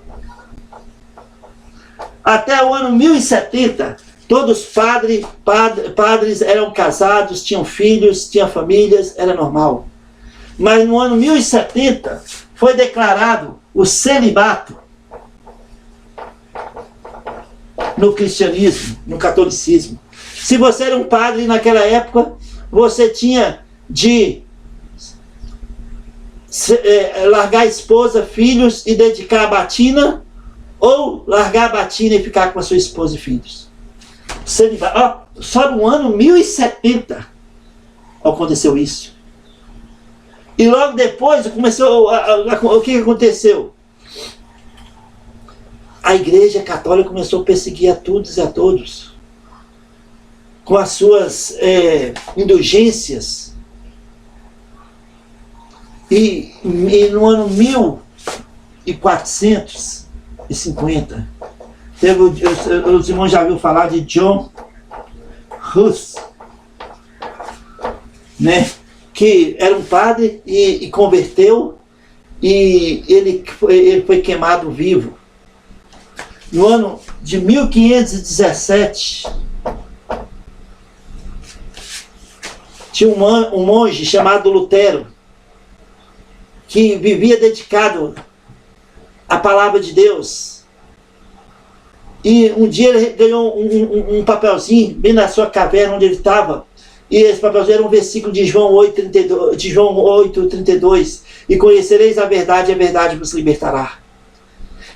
até o ano 1070, todos padres eram casados, tinham filhos, tinham famílias, era normal. Mas no ano 1070 foi declarado o celibato no cristianismo, no catolicismo. Se você era um padre naquela época, você tinha de largar a esposa, filhos e dedicar a batina, ou largar a batina e ficar com a sua esposa e filhos. Só no ano 1070 aconteceu isso. E logo depois começou o que aconteceu? A Igreja Católica começou a perseguir a todos e a todos, com as suas indulgências. E no ano 1450, os irmãos já ouviram falar de John Hus, que era um padre e converteu, e ele foi queimado vivo. No ano de 1517, tinha um monge chamado Lutero, que vivia dedicado à palavra de Deus. E um dia ele ganhou um papelzinho bem na sua caverna onde ele estava. E esse papelzinho era um versículo de João 8:32. E conhecereis a verdade vos libertará.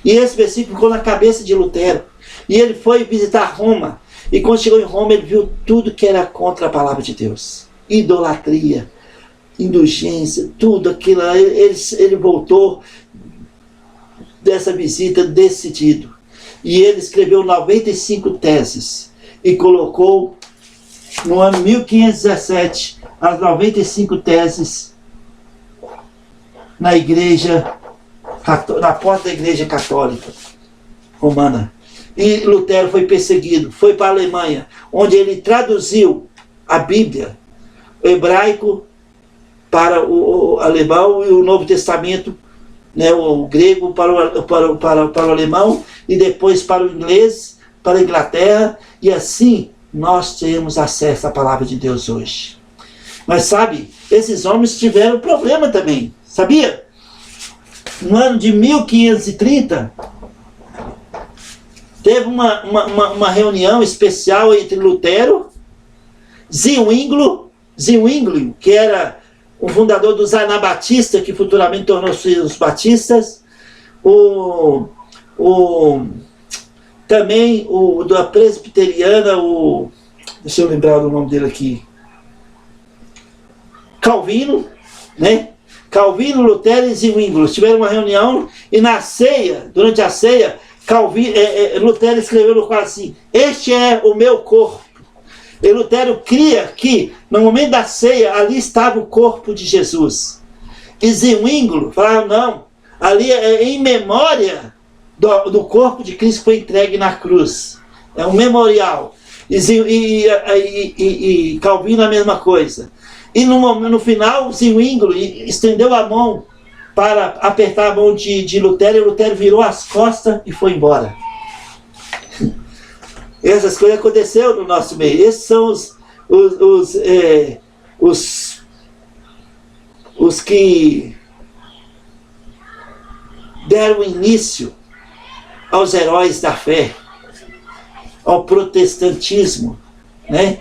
E esse versículo ficou na cabeça de Lutero. E ele foi visitar Roma. E quando chegou em Roma, ele viu tudo que era contra a palavra de Deus. Idolatria, indulgência, tudo aquilo. Ele voltou dessa visita decidido. E ele escreveu 95 teses. E colocou, no ano 1517, as 95 teses na porta da Igreja Católica Romana. e Lutero foi perseguido, foi para a Alemanha, onde ele traduziu a Bíblia, o hebraico para o alemão e o Novo Testamento, né, o grego para o alemão e depois para o inglês, para a Inglaterra, e assim nós temos acesso à palavra de Deus hoje. Mas sabe, esses homens tiveram problema também, sabia? No ano de 1530, teve uma reunião especial entre Lutero, Zwinglio, que era o fundador dos Anabatistas, que futuramente tornou-se os Batistas, também o da Presbiteriana, deixa eu lembrar o nome dele aqui, Calvino, né? Calvino, Lutero e Zwinglio tiveram uma reunião, e na ceia, durante a ceia, Lutero escreveu no quadro assim: este é o meu corpo. E Lutero cria que, no momento da ceia, ali estava o corpo de Jesus. E Zwinglio falava, não, ali é em memória do corpo de Cristo que foi entregue na cruz. É um memorial. E Calvino a mesma coisa. E no final, Zwinglio estendeu a mão para apertar a mão de Lutero, e Lutero virou as costas e foi embora. Essas coisas aconteceram no nosso meio. Esses são os que deram início aos heróis da fé, ao protestantismo, né?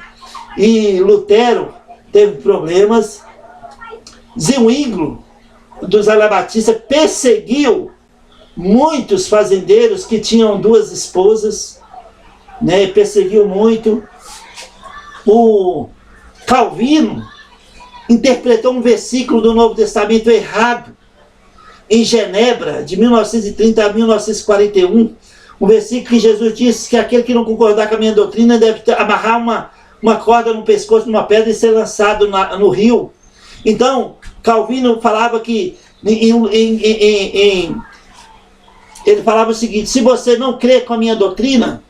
E Lutero teve problemas. Zwinglio, dos Anabatistas, perseguiu muitos fazendeiros que tinham 2 esposas, né? Perseguiu muito. O Calvino interpretou um versículo do Novo Testamento errado em Genebra, de 1930 a 1941, um versículo que Jesus disse que aquele que não concordar com a minha doutrina deve amarrar uma corda no pescoço de uma pedra e ser lançado no rio. Então, Calvino falava que ele falava o seguinte: se você não crê com a minha doutrina,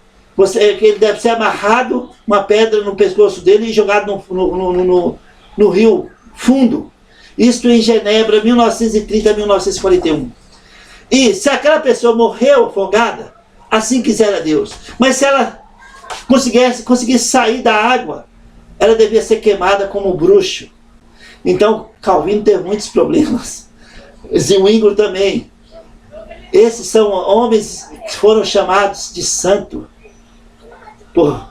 ele deve ser amarrado, uma pedra no pescoço dele e jogado no rio fundo. Isto em Genebra, 1930 a 1941. E se aquela pessoa morreu afogada, assim quisera Deus. Mas se ela conseguisse sair da água, ela devia ser queimada como bruxo. Então, Calvino teve muitos problemas. Zwinglio também. Esses são homens que foram chamados de santo por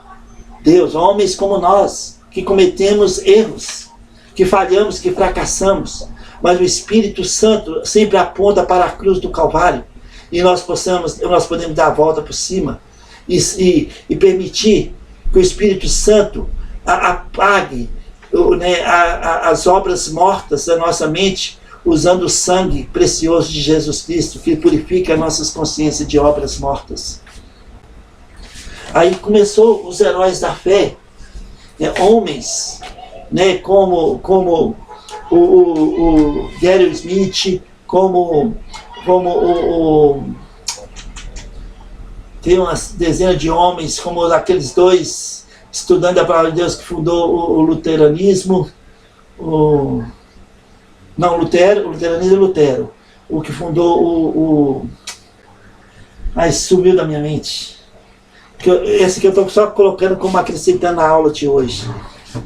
Deus, homens como nós, que cometemos erros, que falhamos, que fracassamos, mas o Espírito Santo sempre aponta para a cruz do Calvário, e nós podemos dar a volta por cima e permitir que o Espírito Santo apague, né, as obras mortas da nossa mente, usando o sangue precioso de Jesus Cristo, que purifica as nossas consciências de obras mortas. Aí começou os heróis da fé, né, homens, né, como o Gary Smith, tem umas dezenas de homens, como aqueles 2 estudantes da palavra de Deus que fundou o luteranismo, o luteranismo é Lutero, o que fundou sumiu da minha mente. Esse que eu estou só colocando como acrescentando na aula de hoje.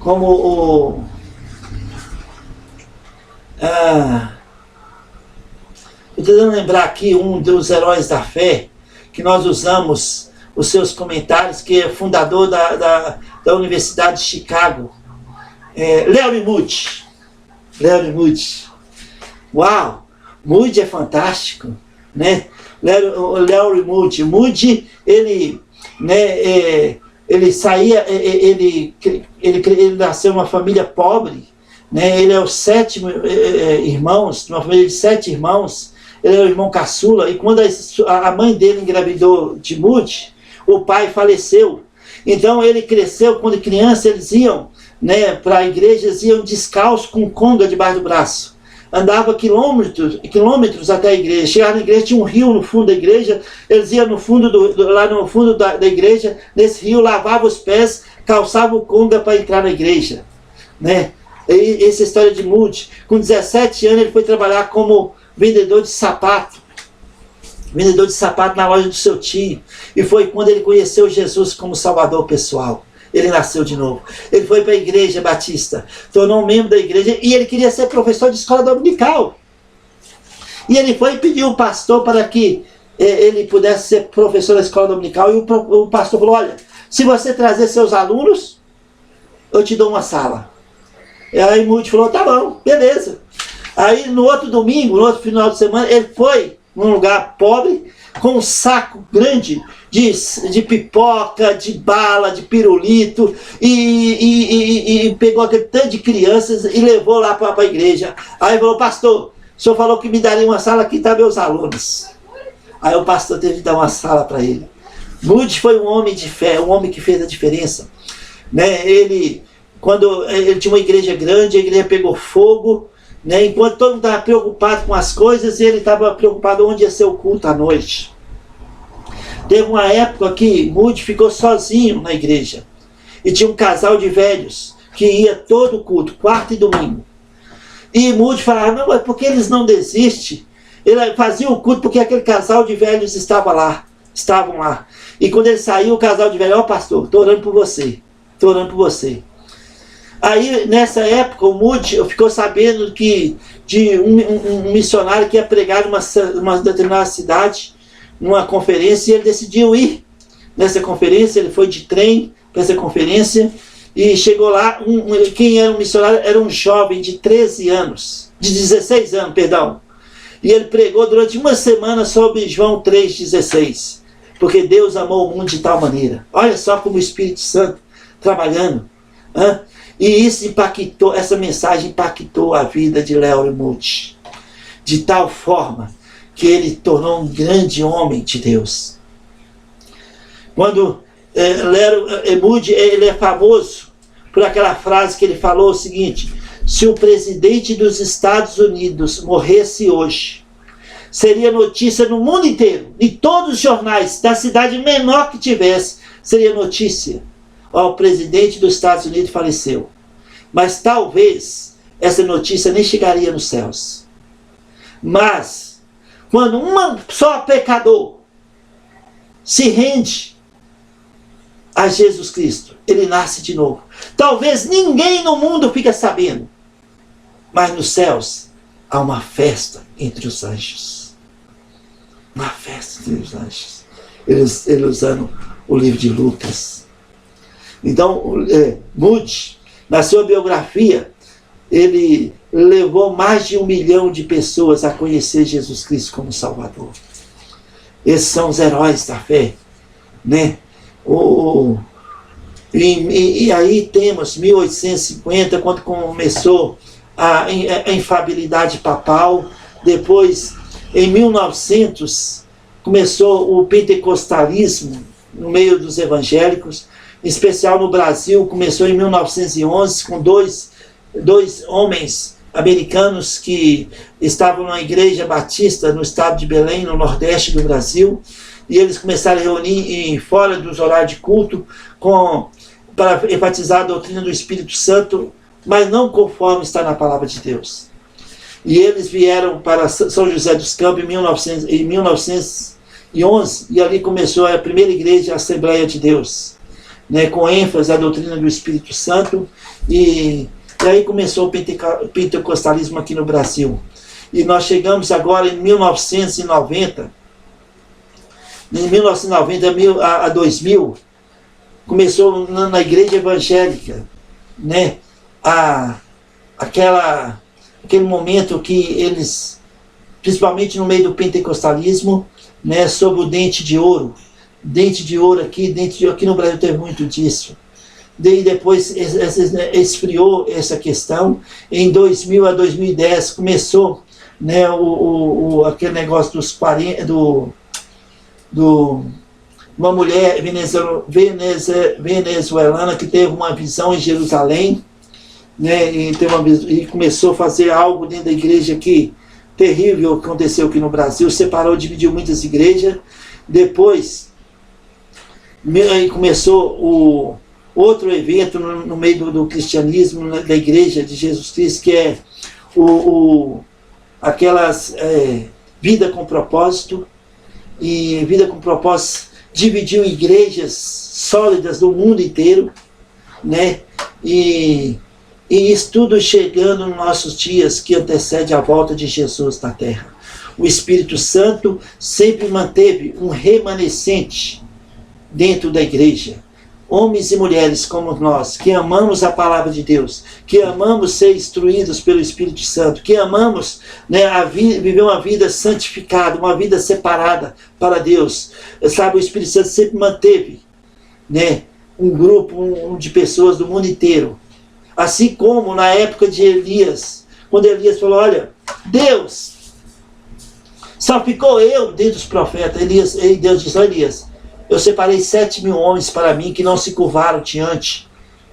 Como eu estou tentando lembrar aqui um dos heróis da fé, que nós usamos os seus comentários, que é fundador da Universidade de Chicago, Larry Moody. Larry Moody. Uau! Moody é fantástico, né? Larry Moody. Moody, ele nasceu numa família pobre, né? Ele é o 7º irmãos, de uma família de 7 irmãos. Ele é o irmão caçula, e quando a mãe dele engravidou de Moody, o pai faleceu. Então ele cresceu, quando criança eles iam, né, para a igreja, eles iam descalços com conga debaixo do braço. andava quilômetros até a igreja. Chegava na igreja, tinha um rio no fundo da igreja, eles iam no fundo lá no fundo da igreja, nesse rio, lavavam os pés, calçavam o conga para entrar na igreja. Né? E essa história de Moody. Com 17 anos ele foi trabalhar como vendedor de sapato. Vendedor de sapato na loja do seu tio. E foi quando ele conheceu Jesus como Salvador pessoal. Ele nasceu de novo. Ele foi para a igreja batista, tornou um membro da igreja e ele queria ser professor de escola dominical. E ele foi e pediu ao pastor para que ele pudesse ser professor da escola dominical. E o pastor falou: olha, se você trazer seus alunos, eu te dou uma sala. E aí Moody falou: tá bom, beleza. Aí no outro domingo, no outro final de semana, ele foi num lugar pobre, com um saco grande de pipoca, de bala, de pirulito, e pegou aquele tanto de crianças e levou lá para a igreja. Aí falou: pastor, o senhor falou que me daria uma sala, aqui estão meus alunos. Aí o pastor teve que dar uma sala para ele. Moody foi um homem de fé, um homem que fez a diferença. Né? Quando ele tinha uma igreja grande, a igreja pegou fogo, né? Enquanto todo mundo estava preocupado com as coisas, ele estava preocupado onde ia ser o culto à noite. Teve uma época que Moody ficou sozinho na igreja. E tinha um casal de velhos que ia todo culto, quarta e domingo. E Moody falava: não, mas por que eles não desistem? Ele fazia o culto porque aquele casal de velhos estavam lá. E quando ele saiu, o casal de velhos: ó, pastor, estou orando por você. Estou orando por você. Aí, nessa época, o Moody ficou sabendo de um missionário que ia pregar numa determinada cidade, numa conferência, e ele decidiu ir nessa conferência. Ele foi de trem para essa conferência e chegou lá. Quem era o missionário era um jovem de 16 anos, perdão. E ele pregou durante uma semana sobre João 3,16. Porque Deus amou o mundo de tal maneira. Olha só como o Espírito Santo trabalhando. E isso impactou, essa mensagem impactou a vida de Léo Moody, de tal forma que ele tornou um grande homem de Deus. Quando Léo Moody, ele é famoso por aquela frase que ele falou o seguinte: se o presidente dos Estados Unidos morresse hoje, seria notícia no mundo inteiro, em todos os jornais, da cidade menor que tivesse, seria notícia. O presidente dos Estados Unidos faleceu. Mas talvez essa notícia nem chegaria nos céus. Mas, quando um só pecador se rende a Jesus Cristo, ele nasce de novo. Talvez ninguém no mundo fique sabendo. Mas nos céus há uma festa entre os anjos. Uma festa entre os anjos. Eles usando o livro de Lucas. Então, Moody, na sua biografia, ele levou mais de 1 milhão de pessoas a conhecer Jesus Cristo como Salvador. Esses são os heróis da fé. Né? E aí temos 1850, quando começou a infabilidade papal. Depois, em 1900, começou o pentecostalismo no meio dos evangélicos. Em especial no Brasil, começou em 1911 com dois homens americanos que estavam na igreja batista no estado de Belém, no nordeste do Brasil, e eles começaram a reunir fora dos horários de culto para enfatizar a doutrina do Espírito Santo, mas não conforme está na palavra de Deus. E eles vieram para São José dos Campos em 1911, e ali começou a primeira igreja, a Assembleia de Deus. Né, com ênfase à doutrina do Espírito Santo, e aí começou o pentecostalismo aqui no Brasil. E nós chegamos agora em 1990, de 1990 a 2000, começou na igreja evangélica, né, aquele momento que eles, principalmente no meio do pentecostalismo, né, sob o dente de ouro aqui no Brasil teve muito disso. Daí depois esfriou essa questão. Em 2000 a 2010 começou, né, aquele negócio dos 40, uma mulher venezuelana que teve uma visão em Jerusalém, né, e começou a fazer algo dentro da igreja que terrível que aconteceu aqui no Brasil, separou, dividiu muitas igrejas. Depois começou o outro evento no meio do cristianismo, da igreja de Jesus Cristo, que é aquelas vida com propósito. E vida com propósito dividiu igrejas sólidas do mundo inteiro, né? E isso tudo chegando nos nossos dias que antecede a volta de Jesus na terra. O Espírito Santo sempre manteve um remanescente dentro da igreja. Homens e mulheres como nós, que amamos a palavra de Deus, que amamos ser instruídos pelo Espírito Santo, que amamos, né, viver uma vida santificada, uma vida separada para Deus. Sabe, o Espírito Santo sempre manteve, né, um grupo de pessoas do mundo inteiro. Assim como na época de Elias, quando Elias falou, olha, Deus, só ficou eu dentre os profetas. E Deus disse, olha, Elias, eu separei 7.000 homens para mim que não se curvaram diante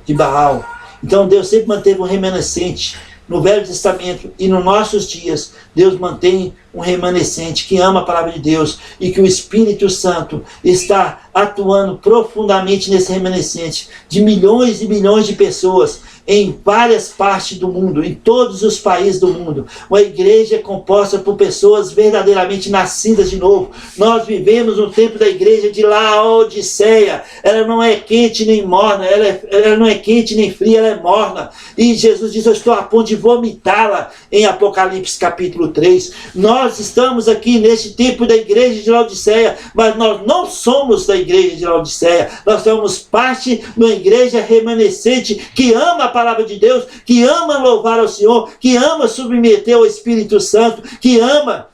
de Baal. Então Deus sempre manteve um remanescente. No Velho Testamento e nos nossos dias, Deus mantém um remanescente que ama a palavra de Deus e que o Espírito Santo está atuando profundamente nesse remanescente de milhões e milhões de pessoas em várias partes do mundo, em todos os países do mundo. Uma igreja composta por pessoas verdadeiramente nascidas de novo. Nós vivemos no tempo da igreja de Laodiceia. Ela não é quente nem morna, ela não é quente nem fria, ela é morna. E Jesus diz, eu estou a ponto de vomitá-la em Apocalipse capítulo 3. Nós estamos aqui neste tempo da igreja de Laodiceia, mas nós não somos da igreja de Laodiceia. Nós somos parte de uma igreja remanescente que ama a palavra de Deus, que ama louvar ao Senhor, que ama submeter ao Espírito Santo, que ama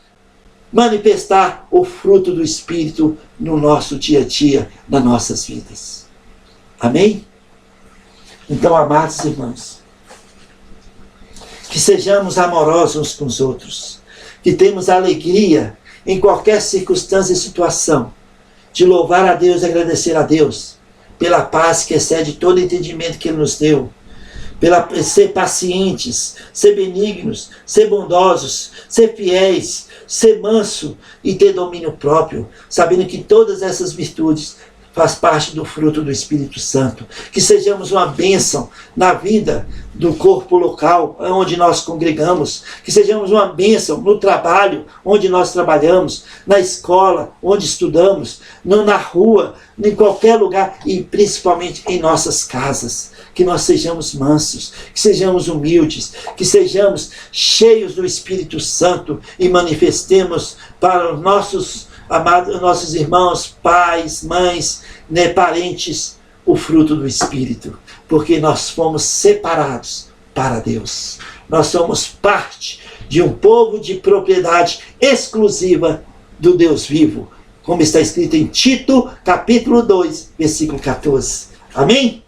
manifestar o fruto do Espírito no nosso dia a dia, nas nossas vidas. Amém? Então, amados irmãos, que sejamos amorosos uns com os outros, que temos alegria em qualquer circunstância e situação, de louvar a Deus e agradecer a Deus pela paz que excede todo entendimento que Ele nos deu, ser pacientes, ser benignos, ser bondosos, ser fiéis, ser manso e ter domínio próprio, sabendo que todas essas virtudes faz parte do fruto do Espírito Santo. Que sejamos uma bênção na vida do corpo local onde nós congregamos, que sejamos uma bênção no trabalho onde nós trabalhamos, na escola onde estudamos, na rua, em qualquer lugar e principalmente em nossas casas. Que nós sejamos mansos, que sejamos humildes, que sejamos cheios do Espírito Santo e manifestemos para os nossos amados, nossos irmãos, pais, mães, né, parentes, o fruto do Espírito, porque nós fomos separados para Deus. Nós somos parte de um povo de propriedade exclusiva do Deus vivo, como está escrito em Tito, capítulo 2, versículo 14. Amém?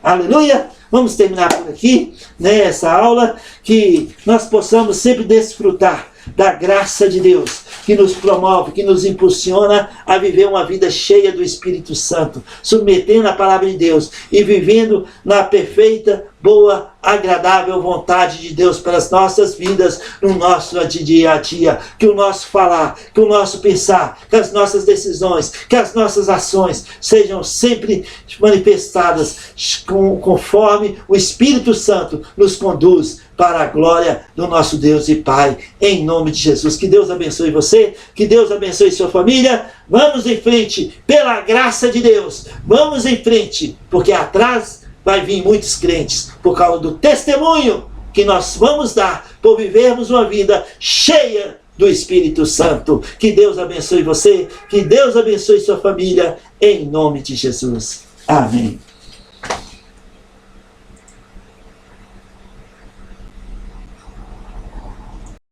Aleluia! Vamos terminar por aqui, né, essa aula, que nós possamos sempre desfrutar da graça de Deus, que nos promove, que nos impulsiona a viver uma vida cheia do Espírito Santo, submetendo a palavra de Deus e vivendo na perfeita, boa, agradável vontade de Deus para as nossas vidas, no nosso dia a dia. Que o nosso falar, que o nosso pensar, que as nossas decisões, que as nossas ações sejam sempre manifestadas conforme o Espírito Santo nos conduz para a glória do nosso Deus e Pai, em nome de Jesus. Que Deus abençoe você, que Deus abençoe sua família. Vamos em frente, pela graça de Deus, vamos em frente, porque atrás vai vir muitos crentes, por causa do testemunho que nós vamos dar, por vivermos uma vida cheia do Espírito Santo. Que Deus abençoe você, que Deus abençoe sua família, em nome de Jesus. Amém.